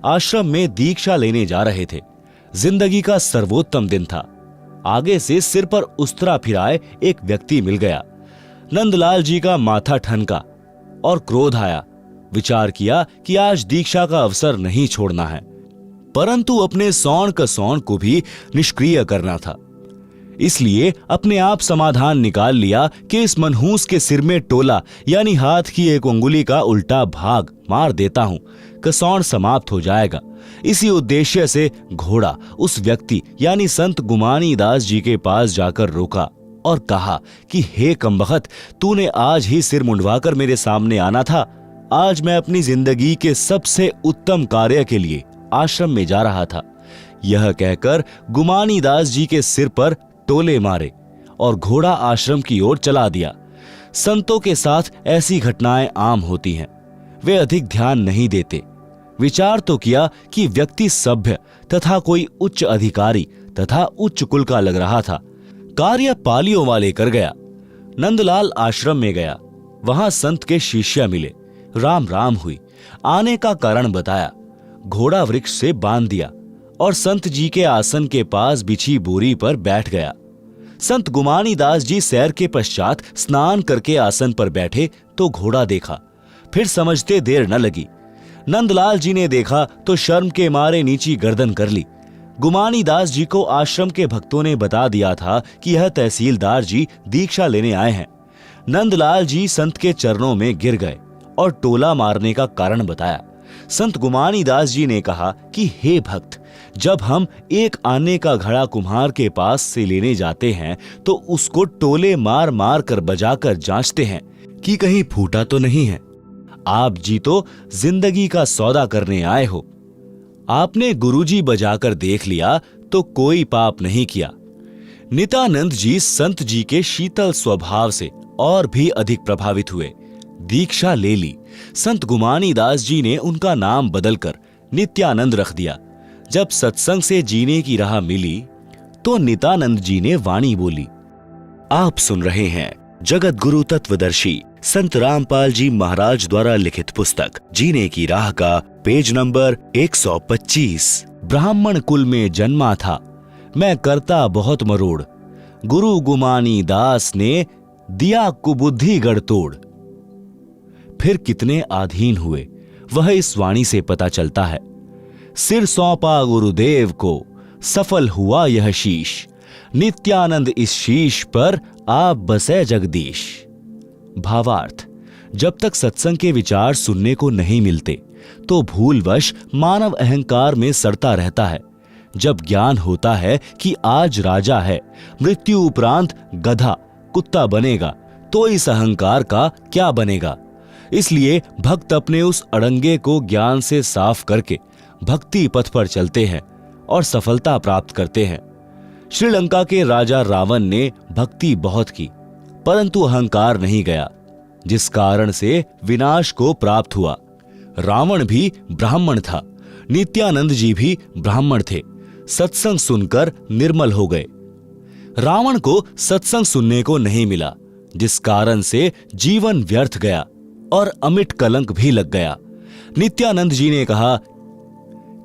आश्रम में दीक्षा लेने जा रहे थे। जिंदगी का सर्वोत्तम दिन था। आगे से सिर पर उस्तरा फिराए एक व्यक्ति मिल गया। नंदलाल जी का माथा ठनका और क्रोध आया। विचार किया कि आज दीक्षा का अवसर नहीं छोड़ना है, परंतु अपने सौण कसौण को भी निष्क्रिय करना था। इसलिए अपने आप समाधान निकाल लिया कि इस मनहूस के सिर में टोला यानी हाथ की एक उंगली का उल्टा भाग मार देता हूं, कसौण समाप्त हो जाएगा। इसी उद्देश्य से घोड़ा उस व्यक्ति यानी संत गुमानी दास जी के पास जाकर रोका और कहा कि हे कमबख्त, तूने आज ही सिर मुंडवाकर मेरे सामने आना था। आज मैं अपनी जिंदगी के सबसे उत्तम कार्य के लिए आश्रम में जा रहा था। यह कहकर गुमानी दास जी के सिर पर टोले मारे और घोड़ा आश्रम की ओर चला दिया। संतों के साथ ऐसी घटनाएं आम होती हैं। वे अधिक ध्यान नहीं देते। विचार तो किया कि व्यक्ति सभ्य तथा कोई उच्च अधिकारी तथा उच्च कुल का लग रहा था। कार्य पालियों वाले कर गया। नंदलाल आश्रम में गया। वहां संत के शिष्य मिले। राम राम हुई। आने का कारण बताया। घोड़ा वृक्ष से बांध दिया और संत जी के आसन के पास बिछी बोरी पर बैठ गया। संत गुमानी दास जी सैर के पश्चात स्नान करके आसन पर बैठे तो घोड़ा देखा। फिर समझते देर न लगी। नंदलाल जी ने देखा तो शर्म के मारे नीची गर्दन कर ली। गुमानी दास जी को आश्रम के भक्तों ने बता दिया था कि यह तहसीलदार जी दीक्षा लेने आए हैं। नंदलाल जी संत के चरणों में गिर गए और टोला मारने का कारण बताया। संत गुमानी दास जी ने कहा कि हे भक्त, जब हम एक आने का घड़ा कुम्हार के पास से लेने जाते हैं तो उसको टोले मार मार कर बजाकर जांचते हैं कि कहीं फूटा तो नहीं है। आप जी तो जिंदगी का सौदा करने आए हो। आपने गुरुजी बजाकर देख लिया तो कोई पाप नहीं किया। नित्यानंद जी संत जी के शीतल स्वभाव से और भी अधिक प्रभावित हुए। दीक्षा ले ली। संत गुमानी दास जी ने उनका नाम बदलकर नित्यानंद रख दिया। जब सत्संग से जीने की राह मिली तो नित्यानंद जी ने वाणी बोली। आप सुन रहे हैं जगत गुरु तत्वदर्शी संत रामपाल जी महाराज द्वारा लिखित पुस्तक जीने की राह का पेज नंबर 125। ब्राह्मण कुल में जन्मा था, मैं करता बहुत मरोड़, गुरु गुमानी दास ने दिया कुबुद्धि गढ़तोड़। फिर कितने आधीन हुए वह इस वाणी से पता चलता है। सिर सौंपा गुरुदेव को, सफल हुआ यह शीश, नित्यानंद इस शीश पर आप बसे जगदीश। भावार्थ, जब तक सत्संग के विचार सुनने को नहीं मिलते तो भूलवश मानव अहंकार में सड़ता रहता है। जब ज्ञान होता है कि आज राजा है, मृत्यु उपरांत गधा कुत्ता बनेगा, तो इस अहंकार का क्या बनेगा। इसलिए भक्त अपने उस अड़ंगे को ज्ञान से साफ करके भक्ति पथ पर चलते हैं और सफलता प्राप्त करते हैं। श्रीलंका के राजा रावण ने भक्ति बहुत की, परंतु अहंकार नहीं गया, जिस कारण से विनाश को प्राप्त हुआ। रावण भी ब्राह्मण था, नित्यानंद जी भी ब्राह्मण थे, सत्संग सुनकर निर्मल हो गए। रावण को सत्संग सुनने को नहीं मिला, जिस कारण से जीवन व्यर्थ गया और अमिट कलंक भी लग गया। नित्यानंद जी ने कहा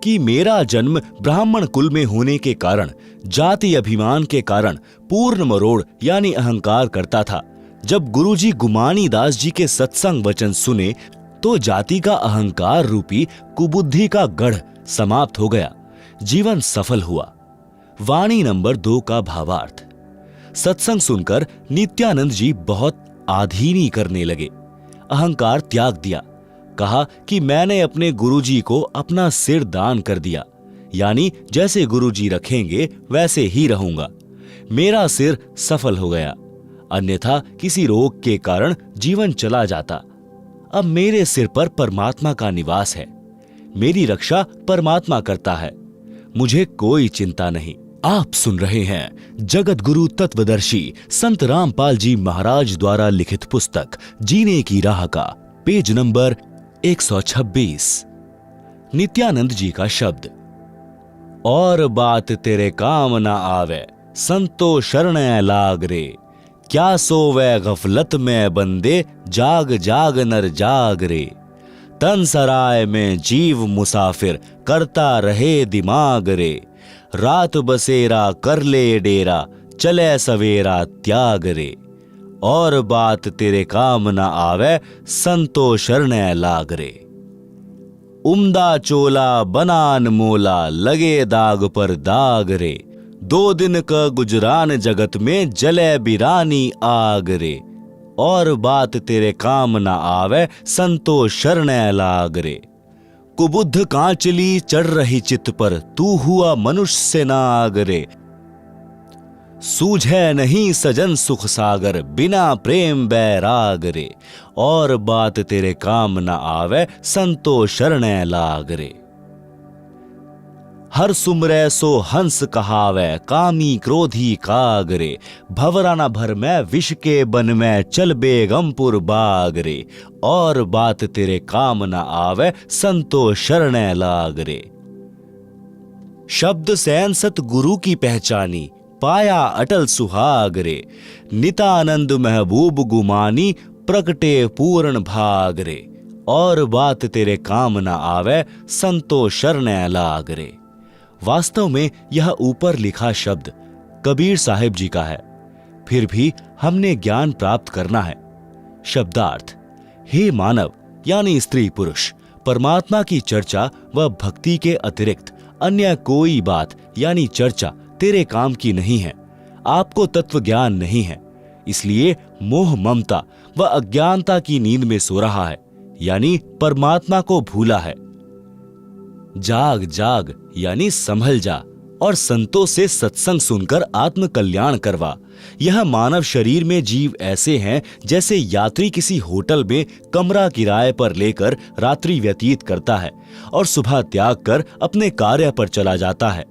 कि मेरा जन्म ब्राह्मण कुल में होने के कारण, जाति अभिमान के कारण पूर्ण मरोड़ यानी अहंकार करता था। जब गुरुजी गुमानी दास जी के सत्संग वचन सुने तो जाति का अहंकार रूपी कुबुद्धि का गढ़ समाप्त हो गया, जीवन सफल हुआ। वाणी नंबर 2 का भावार्थ। सत्संग सुनकर नित्यानंद जी बहुत आधीनी करने लगे, अहंकार त्याग दिया। कहा कि मैंने अपने गुरुजी को अपना सिर दान कर दिया, यानी जैसे गुरुजी रखेंगे वैसे ही रहूंगा। मेरा सिर सफल हो गया, अन्यथा किसी रोग के कारण जीवन चला जाता। अब मेरे सिर पर परमात्मा का निवास है, मेरी रक्षा परमात्मा करता है, मुझे कोई चिंता नहीं। आप सुन रहे हैं जगत गुरु तत्वदर्शी संत रामपाल जी महाराज द्वारा लिखित पुस्तक जीने की राह का पेज नंबर 126। नित्यानंद जी का शब्द। और बात तेरे काम न आवे, संतो शरण लाग रे, क्या सोवे गफलत में बंदे, जाग जाग नर जाग रे। तन सराय में जीव मुसाफिर, करता रहे दिमाग रे, रात बसेरा कर ले डेरा, चले सवेरा त्याग रे। और बात तेरे काम न आवे, संतो शरण लाग रे। उम्दा चोला बनान मोला, लगे दाग पर दाग रे, 2 दिन का गुजरान जगत में, जले बिरानी आग रे। और बात तेरे काम न आवे, संतो शरण लाग रे। कुबुद्ध कांचली चढ़ रही चित पर, तू हुआ मनुष्य से नाग रे। सूझे नहीं सजन सुख सागर, बिना प्रेम बैराग रे। और बात तेरे काम न आवे, संतो शरण लाग रे। हर सुमरे सो हंस कहावे, कामी क्रोधी काग रे। भवराना भर में विष के बन में, चल बेगमपुर बाग रे। और बात तेरे काम न आवे, संतो शरण लाग रे। शब्द सैन सत गुरु की पहचानी, पाया अटल सुहाग रे। नितानंद महबूब गुमानी, प्रकटे पूर्ण भाग रे। और बात तेरे काम न आवे, संतो शरण लाग रे। वास्तव में यह ऊपर लिखा शब्द कबीर साहिब जी का है, फिर भी हमने ज्ञान प्राप्त करना है। शब्दार्थ। हे मानव यानी स्त्री पुरुष, परमात्मा की चर्चा व भक्ति के अतिरिक्त अन्य कोई बात यानी चर्चा तेरे काम की नहीं है। आपको तत्व ज्ञान नहीं है, इसलिए मोह ममता व अज्ञानता की नींद में सो रहा है, यानी परमात्मा को भूला है। जाग जाग यानी संभल जा और संतों से सत्संग सुनकर आत्म कल्याण करवा। यह मानव शरीर में जीव ऐसे हैं जैसे यात्री किसी होटल में कमरा किराए पर लेकर रात्रि व्यतीत करता है और सुबह त्याग कर अपने कार्य पर चला जाता है।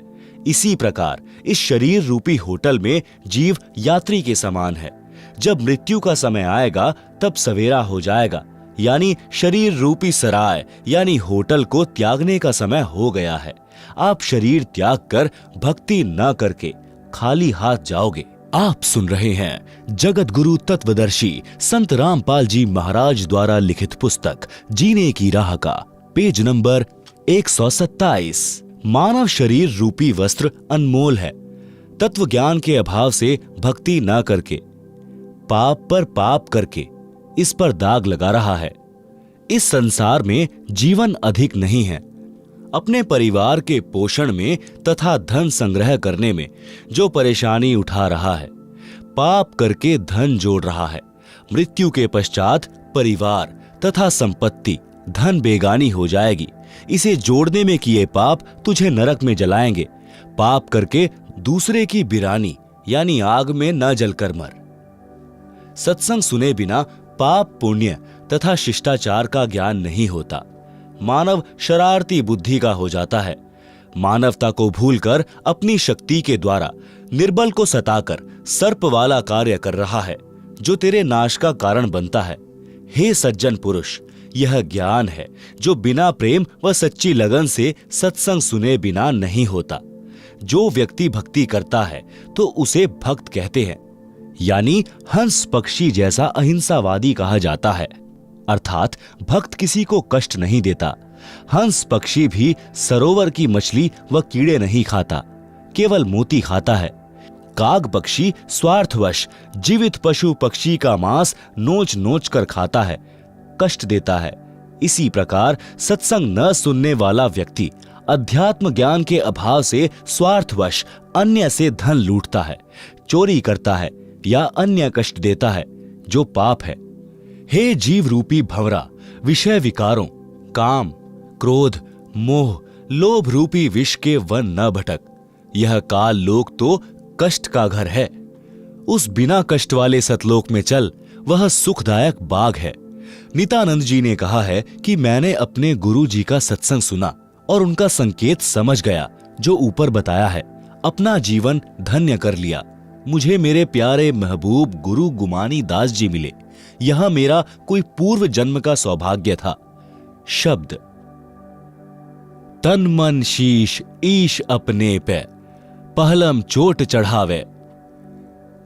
इसी प्रकार इस शरीर रूपी होटल में जीव यात्री के समान है। जब मृत्यु का समय आएगा तब सवेरा हो जाएगा, यानी शरीर रूपी सराय यानी होटल को त्यागने का समय हो गया है। आप शरीर त्याग कर भक्ति न करके खाली हाथ जाओगे। आप सुन रहे हैं जगत गुरु तत्वदर्शी संत रामपाल जी महाराज द्वारा लिखित पुस्तक जीने की राह का पेज नंबर 127। मानव शरीर रूपी वस्त्र अनमोल है। तत्व ज्ञान के अभाव से भक्ति न करके, पाप पर पाप करके इस पर दाग लगा रहा है। इस संसार में जीवन अधिक नहीं है। अपने परिवार के पोषण में तथा धन संग्रह करने में जो परेशानी उठा रहा है, पाप करके धन जोड़ रहा है। मृत्यु के पश्चात परिवार तथा संपत्ति धन बेगानी हो जाएगी। इसे जोड़ने में किए पाप तुझे नरक में जलाएंगे। पाप करके दूसरे की बिरानी यानी आग में न जलकर मर। सत्संग सुने बिना पाप पुण्य तथा शिष्टाचार का ज्ञान नहीं होता। मानव शरारती बुद्धि का हो जाता है। मानवता को भूलकर अपनी शक्ति के द्वारा निर्बल को सताकर सर्प वाला कार्य कर रहा है, जो तेरे नाश का कारण बनता है। हे सज्जन पुरुष, यह ज्ञान है जो बिना प्रेम व सच्ची लगन से सत्संग सुने बिना नहीं होता। जो व्यक्ति भक्ति करता है तो उसे भक्त कहते हैं, यानी हंस पक्षी जैसा अहिंसावादी कहा जाता है। अर्थात भक्त किसी को कष्ट नहीं देता। हंस पक्षी भी सरोवर की मछली व कीड़े नहीं खाता, केवल मोती खाता है। काग पक्षी स्वार्थवश जीवित पशु पक्षी का मांस नोच नोच कर खाता है, कष्ट देता है। इसी प्रकार सत्संग न सुनने वाला व्यक्ति अध्यात्म ज्ञान के अभाव से स्वार्थवश अन्य से धन लूटता है, चोरी करता है या अन्य कष्ट देता है, जो पाप है। हे जीव रूपी भंवरा, विषय विकारों, काम, क्रोध, मोह, लोभ रूपी विष के वन न भटक। यह काल लोक तो कष्ट का घर है। उस बिना कष्ट वाले सतलोक में चल, वह सुखदायक बाग है। नित्यानंद जी ने कहा है कि मैंने अपने गुरु जी का सत्संग सुना और उनका संकेत समझ गया जो ऊपर बताया है। अपना जीवन धन्य कर लिया। मुझे मेरे प्यारे महबूब गुरु गुमानी दास जी मिले। यह मेरा कोई पूर्व जन्म का सौभाग्य था। शब्द तन मन शीश ईश अपने पे पहलम चोट चढ़ावे,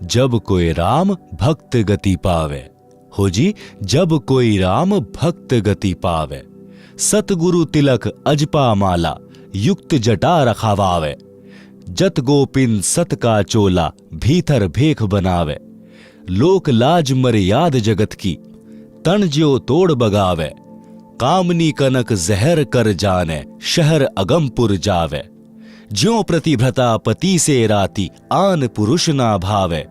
जब कोई राम भक्त गति पावे। हो जी, जब कोई राम भक्त गति पावे। सतगुरु तिलक अजपा माला युक्त जटा रखावावे। जत गोपिन सत का चोला भीतर भेख बनावे। लोक लाज मर्याद जगत की तन ज्यो तोड़ बगावे। कामनी कनक जहर कर जाने शहर अगमपुर जावे। ज्यों प्रतिभ्रता पति से राती आन पुरुष ना भावे।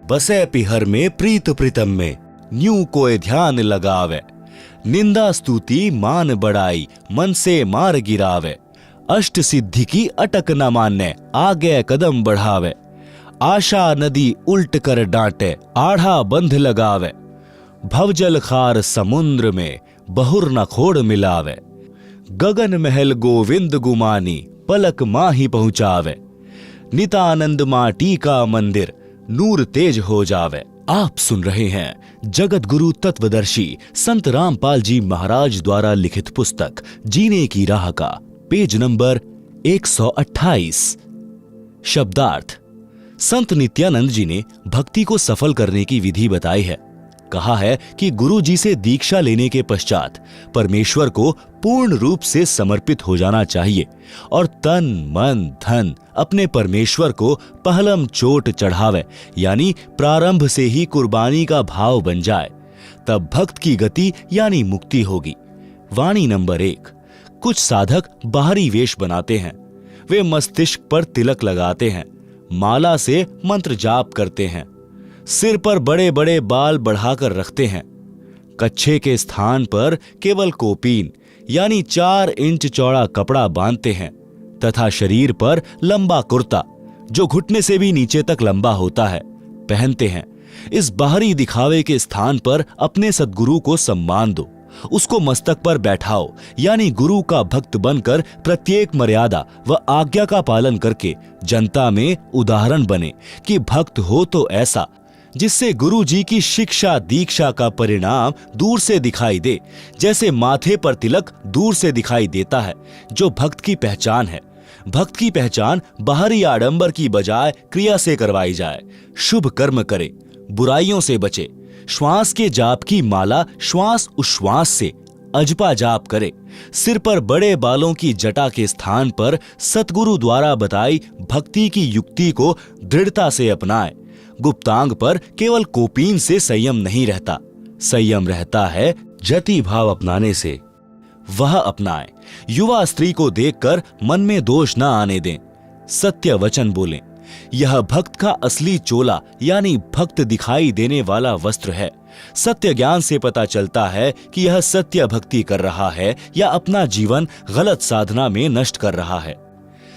बसे पिहर में प्रीत प्रीतम में न्यू कोई ध्यान लगावे। निंदा स्तुति मान बड़ाई मन से मार गिरावे। अष्ट सिद्धि की अटक न माने आगे कदम बढ़ावे। आशा नदी उल्ट कर डांटे आढ़ा बंध लगावे। भवजल खार समुद्र में बहुर न खोड़ मिलावे। गगन महल गोविंद गुमानी पलक माही पहुंचावे। नितानंद माटी का मंदिर नूर तेज हो जावे। आप सुन रहे हैं जगत गुरु तत्वदर्शी संत रामपाल जी महाराज द्वारा लिखित पुस्तक जीने की राह का पेज नंबर 128। शब्दार्थ। संत नित्यानंद जी ने भक्ति को सफल करने की विधि बताई है। कहा है कि गुरु जी से दीक्षा लेने के पश्चात परमेश्वर को पूर्ण रूप से समर्पित हो जाना चाहिए और तन मन धन अपने परमेश्वर को पहलम चोट चढ़ावे, यानी प्रारंभ से ही कुर्बानी का भाव बन जाए। तब भक्त की गति यानी मुक्ति होगी। वाणी नंबर 1। कुछ साधक बाहरी वेश बनाते हैं। वे मस्तिष्क पर तिलक लगाते हैं, माला से मंत्र जाप करते हैं, सिर पर बड़े बड़े बाल बढ़ाकर रखते हैं, कच्छे के स्थान पर केवल कोपीन यानी 4 इंच चौड़ा कपड़ा बांधते हैं तथा शरीर पर लंबा कुर्ता जो घुटने से भी नीचे तक लंबा होता है पहनते हैं। इस बाहरी दिखावे के स्थान पर अपने सद्गुरु को सम्मान दो, उसको मस्तक पर बैठाओ, यानी गुरु का भक्त बनकर प्रत्येक मर्यादा व आज्ञा का पालन करके जनता में उदाहरण बने कि भक्त हो तो ऐसा, जिससे गुरु जी की शिक्षा दीक्षा का परिणाम दूर से दिखाई दे, जैसे माथे पर तिलक दूर से दिखाई देता है, जो भक्त की पहचान है। भक्त की पहचान बाहरी आडंबर की बजाय क्रिया से करवाई जाए। शुभ कर्म करे, बुराइयों से बचे, श्वास के जाप की माला श्वास उश्वास से अजपा जाप करे, सिर पर बड़े बालों की जटा के स्थान पर सतगुरु द्वारा बताई भक्ति की युक्ति को दृढ़ता से अपनाए। गुप्तांग पर केवल कोपीन से संयम नहीं रहता, संयम रहता है जति भाव अपनाने से, वह अपनाए। युवा स्त्री को देखकर मन में दोष न आने दें, सत्य वचन बोलें। यह भक्त का असली चोला यानी भक्त दिखाई देने वाला वस्त्र है। सत्य ज्ञान से पता चलता है कि यह सत्य भक्ति कर रहा है या अपना जीवन गलत साधना में नष्ट कर रहा है।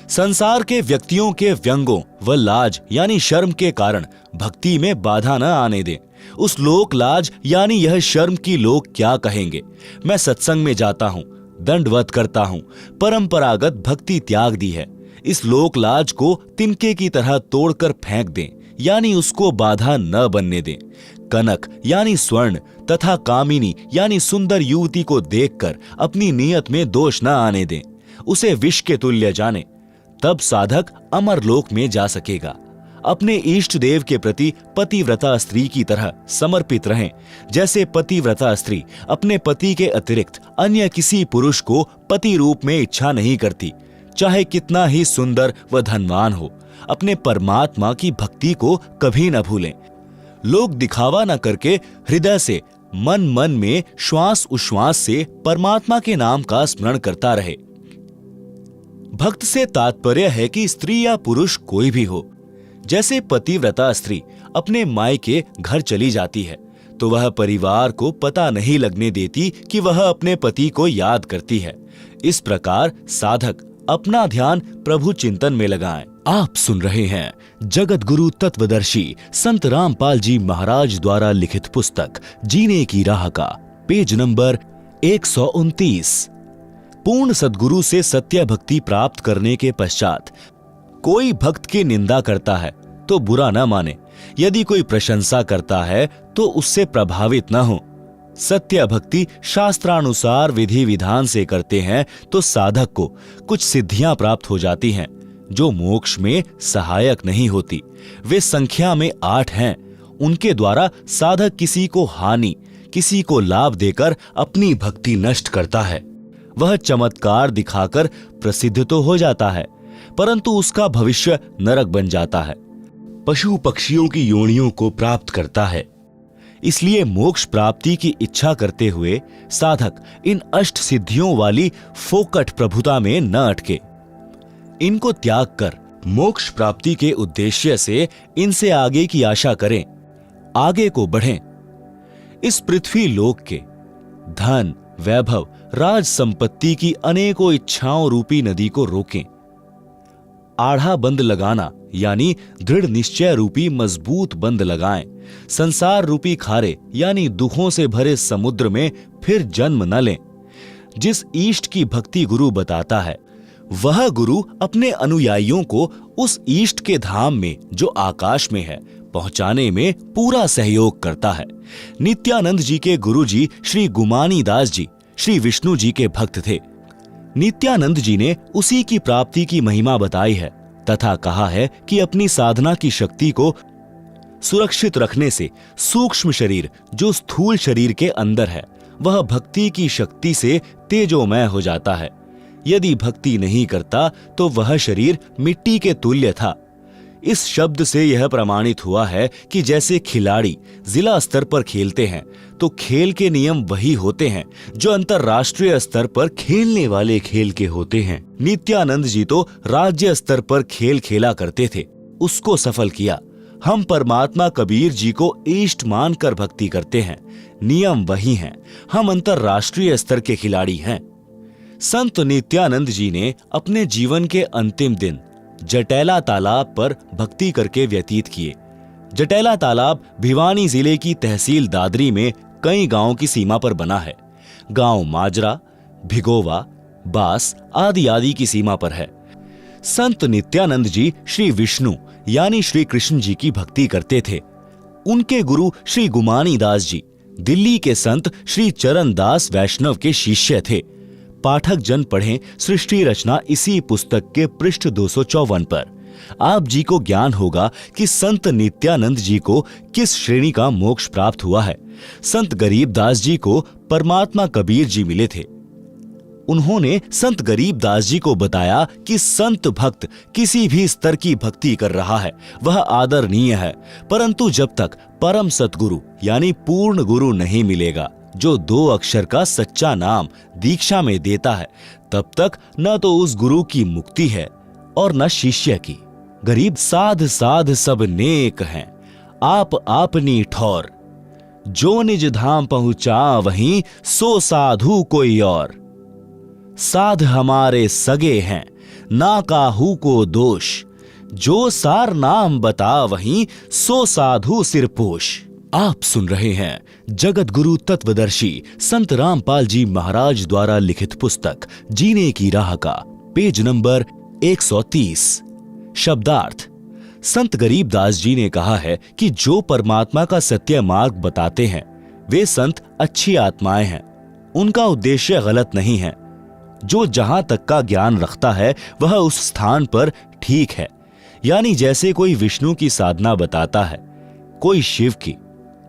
संसार के व्यक्तियों के व्यंगों व लाज यानी शर्म के कारण भक्ति में बाधा न आने दें। उस लोक लाज यानी यह शर्म की लोग क्या कहेंगे। मैं सत्संग में जाता हूँ, दंडवत करता हूँ, परंपरागत भक्ति त्याग दी है। इस लोक लाज को तिनके की तरह तोड़कर फेंक दें, यानी उसको बाधा न बनने दें। कनक यानी स्वर्ण तथा कामिनी यानी सुंदर युवती को देखकर अपनी नियत में दोष न आने दें, उसे विष के तुल्य जाने, तब साधक अमर लोक में जा सकेगा। अपने इष्ट देव के प्रति पतिव्रता स्त्री की तरह समर्पित रहें, जैसे पतिव्रता स्त्री अपने पति के अतिरिक्त अन्य किसी पुरुष को पति रूप में इच्छा नहीं करती, चाहे कितना ही सुंदर व धनवान हो। अपने परमात्मा की भक्ति को कभी न भूलें। लोग दिखावा न करके हृदय से मन मन में श्वास उश्वास से परमात्मा के नाम का स्मरण करता रहे। भक्त से तात्पर्य है कि स्त्री या पुरुष कोई भी हो। जैसे पतिव्रता स्त्री अपने मायके घर चली जाती है तो वह परिवार को पता नहीं लगने देती कि वह अपने पति को याद करती है। इस प्रकार साधक अपना ध्यान प्रभु चिंतन में लगाएं। आप सुन रहे हैं जगत गुरु तत्वदर्शी संत रामपाल जी महाराज द्वारा लिखित पुस्तक जीने की राह का पेज नंबर 129। पूर्ण सद्गुरु से सत्य भक्ति प्राप्त करने के पश्चात कोई भक्त की निंदा करता है तो बुरा न माने, यदि कोई प्रशंसा करता है तो उससे प्रभावित न हो। सत्य भक्ति शास्त्रानुसार विधि विधान से करते हैं तो साधक को कुछ सिद्धियां प्राप्त हो जाती हैं जो मोक्ष में सहायक नहीं होती। वे संख्या में 8 हैं। उनके द्वारा साधक किसी को हानि किसी को लाभ देकर अपनी भक्ति नष्ट करता है। वह चमत्कार दिखाकर प्रसिद्ध तो हो जाता है परंतु उसका भविष्य नरक बन जाता है, पशु पक्षियों की योनियों को प्राप्त करता है। इसलिए मोक्ष प्राप्ति की इच्छा करते हुए साधक इन अष्ट सिद्धियों वाली फोकट प्रभुता में न अटके। इनको त्याग कर मोक्ष प्राप्ति के उद्देश्य से इनसे आगे की आशा करें, आगे को बढ़ें। इस पृथ्वी लोक के धन वैभव राज संपत्ति की अनेकों इच्छाओं रूपी नदी को रोकें। आढ़ा बंद लगाना यानी दृढ़ निश्चय रूपी मजबूत बंद लगाएं। संसार रूपी खारे यानी दुखों से भरे समुद्र में फिर जन्म न लें। जिस ईष्ट की भक्ति गुरु बताता है वह गुरु अपने अनुयायियों को उस ईष्ट के धाम में जो आकाश में है पहुंचाने में पूरा सहयोग करता है। नित्यानंद जी के गुरु जी श्री गुमानी दास जी श्री विष्णु जी के भक्त थे। नित्यानंद जी ने उसी की प्राप्ति की महिमा बताई है तथा कहा है कि अपनी साधना की शक्ति को सुरक्षित रखने से सूक्ष्म शरीर जो स्थूल शरीर के अंदर है वह भक्ति की शक्ति से तेजोमय हो जाता है। यदि भक्ति नहीं करता तो वह शरीर मिट्टी के तुल्य था। इस शब्द से यह प्रमाणित हुआ है कि जैसे खिलाड़ी जिला स्तर पर खेलते हैं तो खेल के नियम वही होते हैं जो अंतर्राष्ट्रीय स्तर पर खेलने वाले खेल के होते हैं। नित्यानंद जी तो राज्य स्तर पर खेल खेला करते थे, उसको सफल किया। हम परमात्मा कबीर जी को इष्ट मानकर भक्ति करते हैं, नियम वही हैं। हम अंतर्राष्ट्रीय स्तर के खिलाड़ी हैं। संत नित्यानंद जी ने अपने जीवन के अंतिम दिन जटैला तालाब पर भक्ति करके व्यतीत किए। जटैला तालाब भिवानी जिले की तहसील दादरी में कई गांवों की सीमा पर बना है। गांव माजरा, भिगोवा, बास आदि आदि की सीमा पर है। संत नित्यानंद जी श्री विष्णु यानी श्री कृष्ण जी की भक्ति करते थे। उनके गुरु श्री गुमानी दास जी दिल्ली के संत श्री चरण दास वैष्णव के शिष्य थे। पाठक जन पढ़ें सृष्टि रचना इसी पुस्तक के पृष्ठ 254 पर। आप जी को ज्ञान होगा कि संत नित्यानंद जी को किस श्रेणी का मोक्ष प्राप्त हुआ है। संत गरीबदास जी को परमात्मा कबीर जी मिले थे। उन्होंने संत गरीबदास जी को बताया कि संत भक्त किसी भी स्तर की भक्ति कर रहा है वह आदरणीय है, परंतु जब तक परम सतगुरु यानी पूर्ण गुरु नहीं मिलेगा जो 2 अक्षर का सच्चा नाम दीक्षा में देता है, तब तक न तो उस गुरु की मुक्ति है और न शिष्य की। गरीब साध साध सब नेक हैं, आप आपनी ठौर, जो निज धाम पहुंचा वहीं सो साधु कोई और। साध हमारे सगे हैं ना काहू को दोष, जो सार नाम बता वहीं सो साधु सिरपोश। आप सुन रहे हैं जगत गुरु तत्वदर्शी संत रामपाल जी महाराज द्वारा लिखित पुस्तक जीने की राह का पेज नंबर 130। शब्दार्थ। संत गरीबदास जी ने कहा है कि जो परमात्मा का सत्य मार्ग बताते हैं वे संत अच्छी आत्माएं हैं, उनका उद्देश्य गलत नहीं है। जो जहां तक का ज्ञान रखता है वह उस स्थान पर ठीक है। यानी जैसे कोई विष्णु की साधना बताता है, कोई शिव की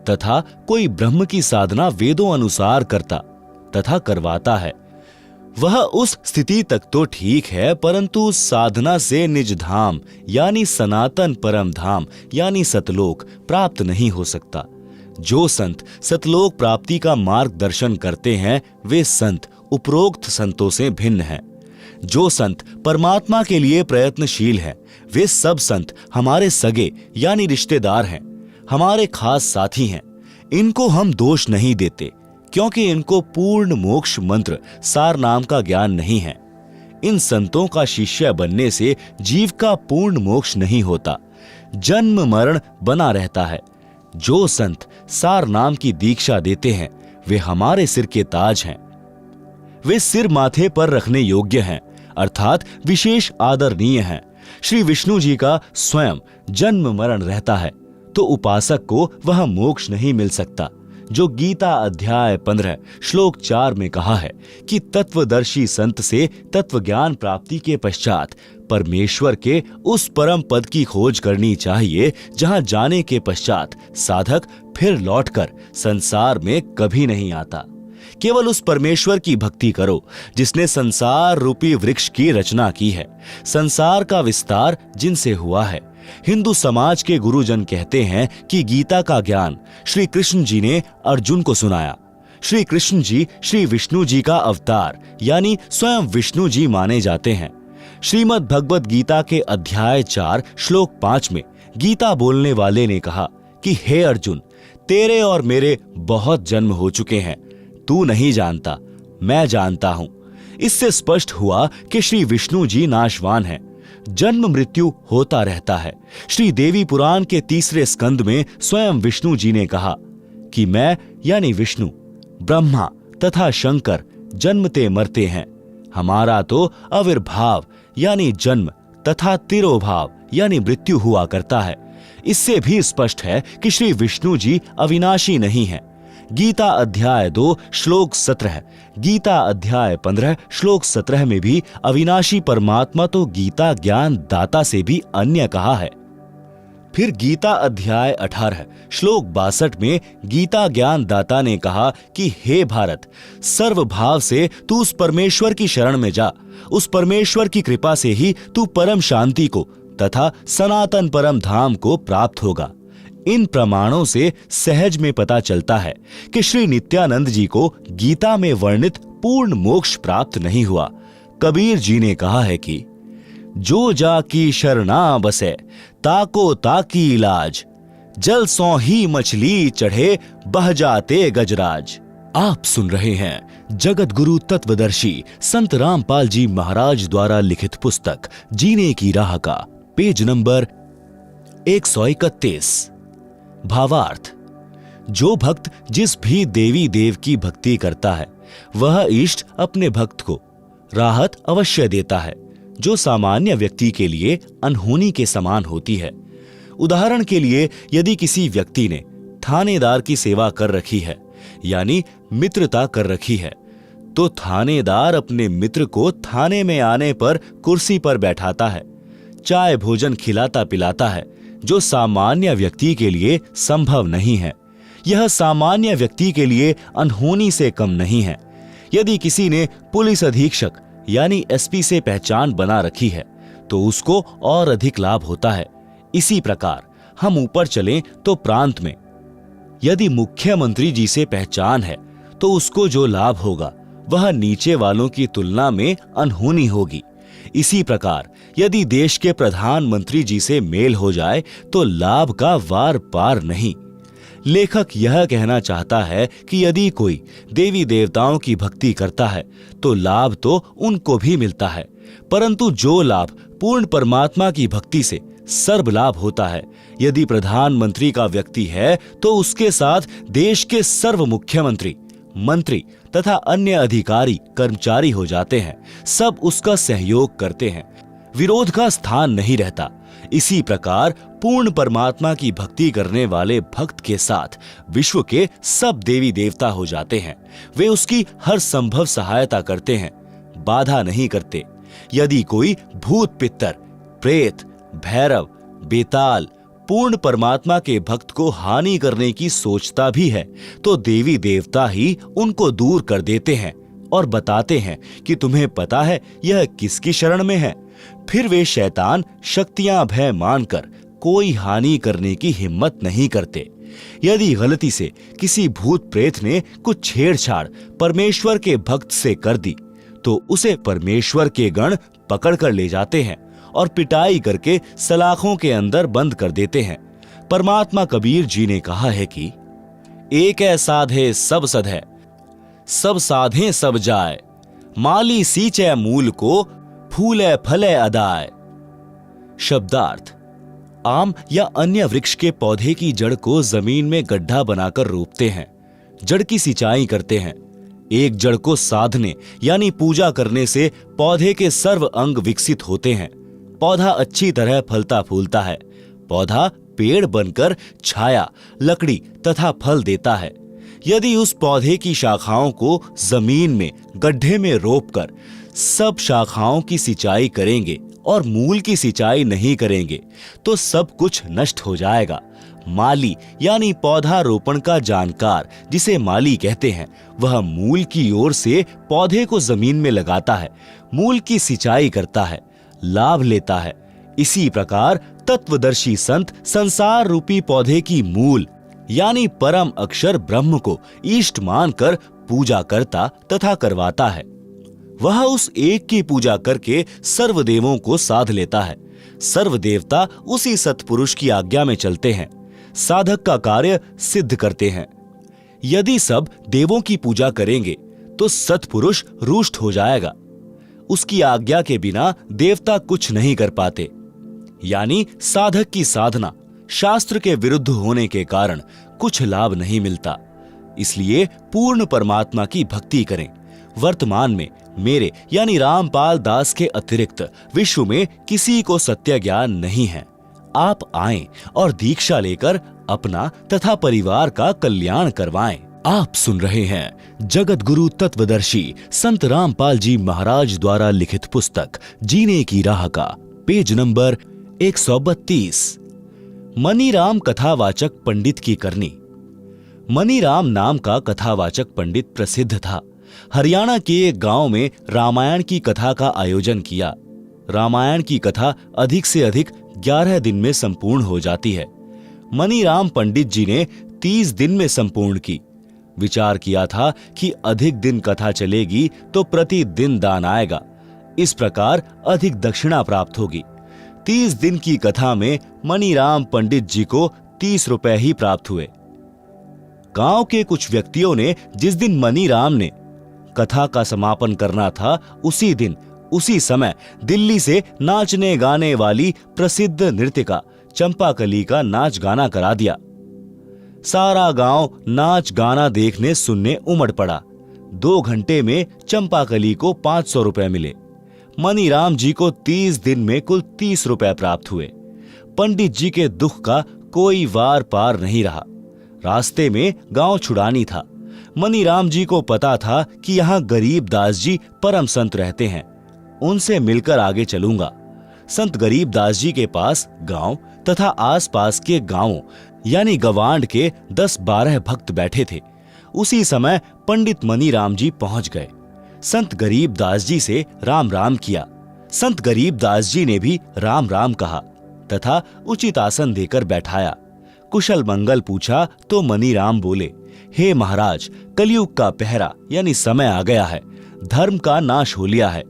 तथा कोई ब्रह्म की साधना वेदों अनुसार करता तथा करवाता है, वह उस स्थिति तक तो ठीक है, परंतु उस साधना से निज धाम यानी सनातन परम धाम यानी सतलोक प्राप्त नहीं हो सकता। जो संत सतलोक प्राप्ति का मार्गदर्शन करते हैं वे संत उपरोक्त संतों से भिन्न हैं। जो संत परमात्मा के लिए प्रयत्नशील हैं वे सब संत हमारे सगे यानी रिश्तेदार हैं, हमारे खास साथी हैं। इनको हम दोष नहीं देते क्योंकि इनको पूर्ण मोक्ष मंत्र सार नाम का ज्ञान नहीं है। इन संतों का शिष्य बनने से जीव का पूर्ण मोक्ष नहीं होता, जन्म मरण बना रहता है। जो संत सार नाम की दीक्षा देते हैं वे हमारे सिर के ताज हैं। वे सिर माथे पर रखने योग्य हैं, अर्थात विशेष आदरणीय हैं। श्री विष्णु जी का स्वयं जन्म मरण रहता है तो उपासक को वह मोक्ष नहीं मिल सकता, जो गीता अध्याय 15 श्लोक 4 में कहा है कि तत्वदर्शी संत से तत्व ज्ञान प्राप्ति के पश्चात परमेश्वर के उस परम पद की खोज करनी चाहिए जहां जाने के पश्चात साधक फिर लौटकर संसार में कभी नहीं आता। केवल उस परमेश्वर की भक्ति करो जिसने संसार रूपी वृक्ष की रचना की है, संसार का विस्तार जिनसे हुआ है। हिंदू समाज के गुरुजन कहते हैं कि गीता का ज्ञान श्री कृष्ण जी ने अर्जुन को सुनाया। श्री कृष्ण जी श्री विष्णु जी का अवतार यानी स्वयं विष्णु जी माने जाते हैं। श्रीमद् भगवत गीता के अध्याय 4 श्लोक 5 में गीता बोलने वाले ने कहा कि हे अर्जुन, तेरे और मेरे बहुत जन्म हो चुके हैं, तू नहीं जानता, मैं जानता हूं। इससे स्पष्ट हुआ कि श्री विष्णु जी नाशवान हैं, जन्म मृत्यु होता रहता है। श्री देवी पुराण के 3 स्कंद में स्वयं विष्णु जी ने कहा कि मैं यानी विष्णु, ब्रह्मा तथा शंकर जन्मते मरते हैं, हमारा तो आविर्भाव यानी जन्म तथा तिरोभाव यानी मृत्यु हुआ करता है। इससे भी स्पष्ट है कि श्री विष्णु जी अविनाशी नहीं हैं। गीता अध्याय 2 श्लोक 17, गीता अध्याय 15 श्लोक 17 में भी अविनाशी परमात्मा तो गीता ज्ञान दाता से भी अन्य कहा है। फिर गीता अध्याय 18 श्लोक 62 में गीता ज्ञान दाता ने कहा कि हे भारत, सर्वभाव से तू उस परमेश्वर की शरण में जा, उस परमेश्वर की कृपा से ही तू परम शांति को तथा सनातन परम धाम को प्राप्त होगा। इन प्रमाणों से सहज में पता चलता है कि श्री नित्यानंद जी को गीता में वर्णित पूर्ण मोक्ष प्राप्त नहीं हुआ। कबीर जी ने कहा है कि जो जाकी शरणा बसे ताको ताकी इलाज, जल सौ ही मछली चढ़े बह जाते गजराज। आप सुन रहे हैं जगत गुरु तत्वदर्शी संत रामपाल जी महाराज द्वारा लिखित पुस्तक जीने की राह का पेज नंबर 131। भावार्थ। जो भक्त जिस भी देवी देव की भक्ति करता है वह इष्ट अपने भक्त को राहत अवश्य देता है, जो सामान्य व्यक्ति के लिए अनहोनी के समान होती है। उदाहरण के लिए यदि किसी व्यक्ति ने थानेदार की सेवा कर रखी है यानी मित्रता कर रखी है, तो थानेदार अपने मित्र को थाने में आने पर कुर्सी पर बैठाता है, चाय भोजन खिलाता पिलाता है, जो सामान्य व्यक्ति के लिए संभव नहीं है। यह सामान्य व्यक्ति के लिए अनहोनी से कम नहीं है। यदि किसी ने पुलिस अधीक्षक यानी एसपी से पहचान बना रखी है तो उसको और अधिक लाभ होता है। इसी प्रकार हम ऊपर चलें तो प्रांत में यदि मुख्यमंत्री जी से पहचान है तो उसको जो लाभ होगा वह नीचे वालों की तुलना में अनहोनी होगी। इसी प्रकार यदि देश के प्रधानमंत्री जी से मेल हो जाए तो लाभ का वार पार नहीं। लेखक यह कहना चाहता है कि यदि कोई देवी देवताओं की भक्ति करता है तो लाभ तो उनको भी मिलता है, परंतु जो लाभ पूर्ण परमात्मा की भक्ति से सर्व लाभ होता है, यदि प्रधानमंत्री का व्यक्ति है तो उसके साथ देश के सर्व मुख्यमंत्री, मंत्री तथा अन्य अधिकारी कर्मचारी हो जाते हैं। सब उसका सहयोग करते हैं, विरोध का स्थान नहीं रहता। इसी प्रकार पूर्ण परमात्मा की भक्ति करने वाले भक्त के साथ विश्व के सब देवी देवता हो जाते हैं। वे उसकी हर संभव सहायता करते हैं, बाधा नहीं करते। यदि कोई भूत पित्तर, प्रेत, भैरव, बेताल पूर्ण परमात्मा के भक्त को हानि करने की सोचता भी है तो देवी देवता ही उनको दूर कर देते हैं और बताते हैं कि तुम्हें पता है यह किसकी शरण में है। फिर वे शैतान शक्तियां भय मानकर कोई हानि करने की हिम्मत नहीं करते। यदि गलती से किसी भूत प्रेत ने कुछ छेड़छाड़ परमेश्वर के भक्त से कर दी तो उसे परमेश्वर के गण पकड़ कर ले जाते हैं और पिटाई करके सलाखों के अंदर बंद कर देते हैं। परमात्मा कबीर जी ने कहा है कि एक है साधे सब सधे, सब साधे सब जाए, माली सींचे मूल को, फूले फले अदाय। शब्दार्थ: आम या अन्य वृक्ष के पौधे की जड़ को जमीन में गड्ढा बनाकर रोपते हैं, जड़ की सिंचाई करते हैं। एक जड़ को साधने यानी पूजा करने से पौधे के सर्व अंग विकसित होते हैं। पौधा अच्छी तरह फलता फूलता है। पौधा पेड़ बनकर छाया, लकड़ी तथा फल देता है। यदि उस पौधे की शाखाओं को जमीन में गड्ढे में रोपकर सब शाखाओं की सिंचाई करेंगे और मूल की सिंचाई नहीं करेंगे तो सब कुछ नष्ट हो जाएगा। माली यानी पौधा रोपण का जानकार, जिसे माली कहते हैं, वह मूल की ओर से पौधे को जमीन में लगाता है, मूल की सिंचाई करता है, लाभ लेता है। इसी प्रकार तत्वदर्शी संत संसार रूपी पौधे की मूल यानी परम अक्षर ब्रह्म को इष्ट मानकर पूजा करता तथा करवाता है। वह उस एक की पूजा करके सर्वदेवों को साध लेता है। सर्व देवता उसी सत्पुरुष की आज्ञा में चलते हैं, साधक का कार्य सिद्ध करते हैं। यदि सब देवों की पूजा करेंगे तो सत्पुरुष रुष्ट हो जाएगा। उसकी आज्ञा के बिना देवता कुछ नहीं कर पाते। यानी साधक की साधना शास्त्र के विरुद्ध होने के कारण कुछ लाभ नहीं मिलता। इसलिए पूर्ण परमात्मा की भक्ति करें। वर्तमान में मेरे यानी रामपाल दास के अतिरिक्त विश्व में किसी को सत्य ज्ञान नहीं है। आप आएं और दीक्षा लेकर अपना तथा परिवार का कल्याण करवाएं। आप सुन रहे हैं जगत गुरु तत्वदर्शी संत रामपाल जी महाराज द्वारा लिखित पुस्तक जीने की राह का पेज नंबर 132। मनीराम कथावाचक पंडित की करनी। मनीराम नाम का कथावाचक पंडित प्रसिद्ध था। हरियाणा के एक गांव में रामायण की कथा का आयोजन किया। रामायण की कथा अधिक से अधिक 11 दिन में संपूर्ण हो जाती है। मनीराम पंडित जी ने 30 दिन में संपूर्ण की। विचार किया था कि अधिक दिन कथा चलेगी तो प्रतिदिन दान आएगा, इस प्रकार अधिक दक्षिणा प्राप्त होगी। 30 दिन की कथा में मनीराम पंडित जी को 30 रुपए ही प्राप्त हुए। गांव के कुछ व्यक्तियों ने जिस दिन मनीराम ने कथा का समापन करना था उसी दिन उसी समय दिल्ली से नाचने गाने वाली प्रसिद्ध नृत्यिका चंपाकली का नाच गाना करा दिया। सारा गांव नाच गाना देखने सुनने उमड़ पड़ा। 2 घंटे में चंपाकली को 500 रुपए मिले। मनीराम जी को 30 दिन में कुल 30 रुपए प्राप्त हुए। पंडित जी के दुख का कोई वार पार नहीं रहा। रास्ते में गांव छुड़ानी था। मनीराम जी को पता था कि यहाँ गरीब दास जी परम संत रहते हैं, उनसे मिलकर आगे चलूंगा। संत गरीब दास जी के पास गांव तथा आसपास के गांवों यानी गवांड के 10-12 भक्त बैठे थे। उसी समय पंडित मनीराम जी पहुंच गए। संत गरीब दास जी से राम राम किया। संत गरीब दास जी ने भी राम राम कहा तथा उचित आसन देकर बैठाया। कुशल मंगल पूछा तो मनीराम बोले, हे महाराज, कलयुग का पहरा यानी समय आ गया है। धर्म का नाश हो लिया है,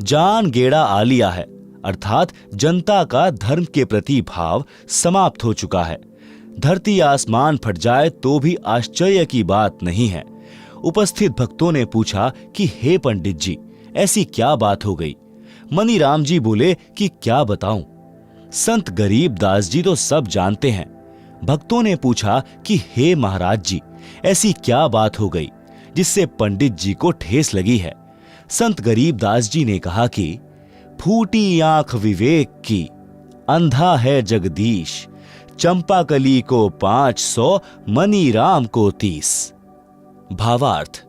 जान गेड़ा आ लिया है, अर्थात जनता का धर्म के प्रति भाव समाप्त हो चुका है। धरती आसमान फट जाए तो भी आश्चर्य की बात नहीं है। उपस्थित भक्तों ने पूछा कि हे पंडित जी, ऐसी क्या बात हो गई? मनीराम जी बोले कि क्या बताऊं, संत गरीब दास जी तो सब जानते हैं। भक्तों ने पूछा कि हे महाराज जी, ऐसी क्या बात हो गई जिससे पंडित जी को ठेस लगी है? संत गरीब दास जी ने कहा कि फूटी आंख विवेक की, अंधा है जगदीश, चंपाकली को 500, मनीराम को 30। भावार्थ,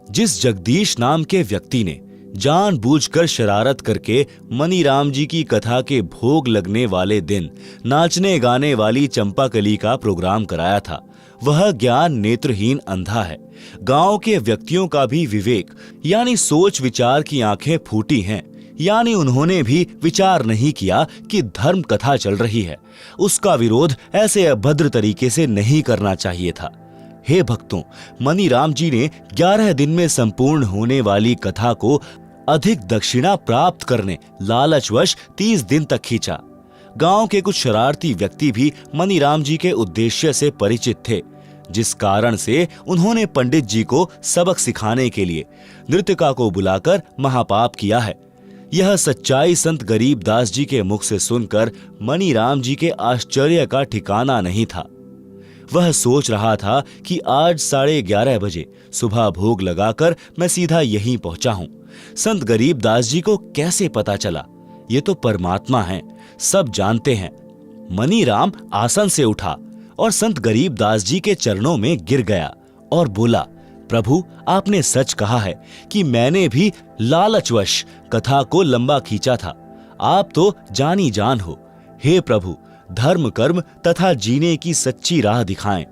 जिस जगदीश नाम के व्यक्ति ने जानबूझकर शरारत करके मनीराम जी की कथा के भोग लगने वाले दिन नाचने गाने वाली चंपाकली का प्रोग्राम कराया था, वह ज्ञान नेत्रहीन अंधा है। गांव के व्यक्तियों का भी विवेक यानी सोच विचार की आंखें फूटी हैं, यानी उन्होंने भी विचार नहीं किया कि धर्म कथा चल रही है, उसका विरोध ऐसे अभद्र तरीके से नहीं करना चाहिए था। हे भक्तों, मनीराम जी ने 11 दिन में संपूर्ण होने वाली कथा को अधिक दक्षिणा प्राप्त करने लालचवश 30 दिन तक खींचा। गांव के कुछ शरारती व्यक्ति भी मनीराम जी के उद्देश्य से परिचित थे, जिस कारण से उन्होंने पंडित जी को सबक सिखाने के लिए नृत्यका को बुलाकर महापाप किया है। यह सच्चाई संत गरीब दास जी के मुख से सुनकर मनीराम जी के आश्चर्य का ठिकाना नहीं था। वह सोच रहा था कि आज 11:30 बजे सुबह भोग लगाकर मैं सीधा यहीं पहुंचा हूं। संत गरीब दास जी को कैसे पता चला? ये तो परमात्मा हैं, सब जानते हैं। मनीराम आसन से उठा और संत गरीब दास जी के चरणों में गिर गया और बोला, प्रभु, आपने सच कहा है कि मैंने भी लालचवश कथा को लंबा खींचा था। आप तो जानी जान हो। हे प्रभु, धर्म कर्म तथा जीने की सच्ची राह दिखाएं।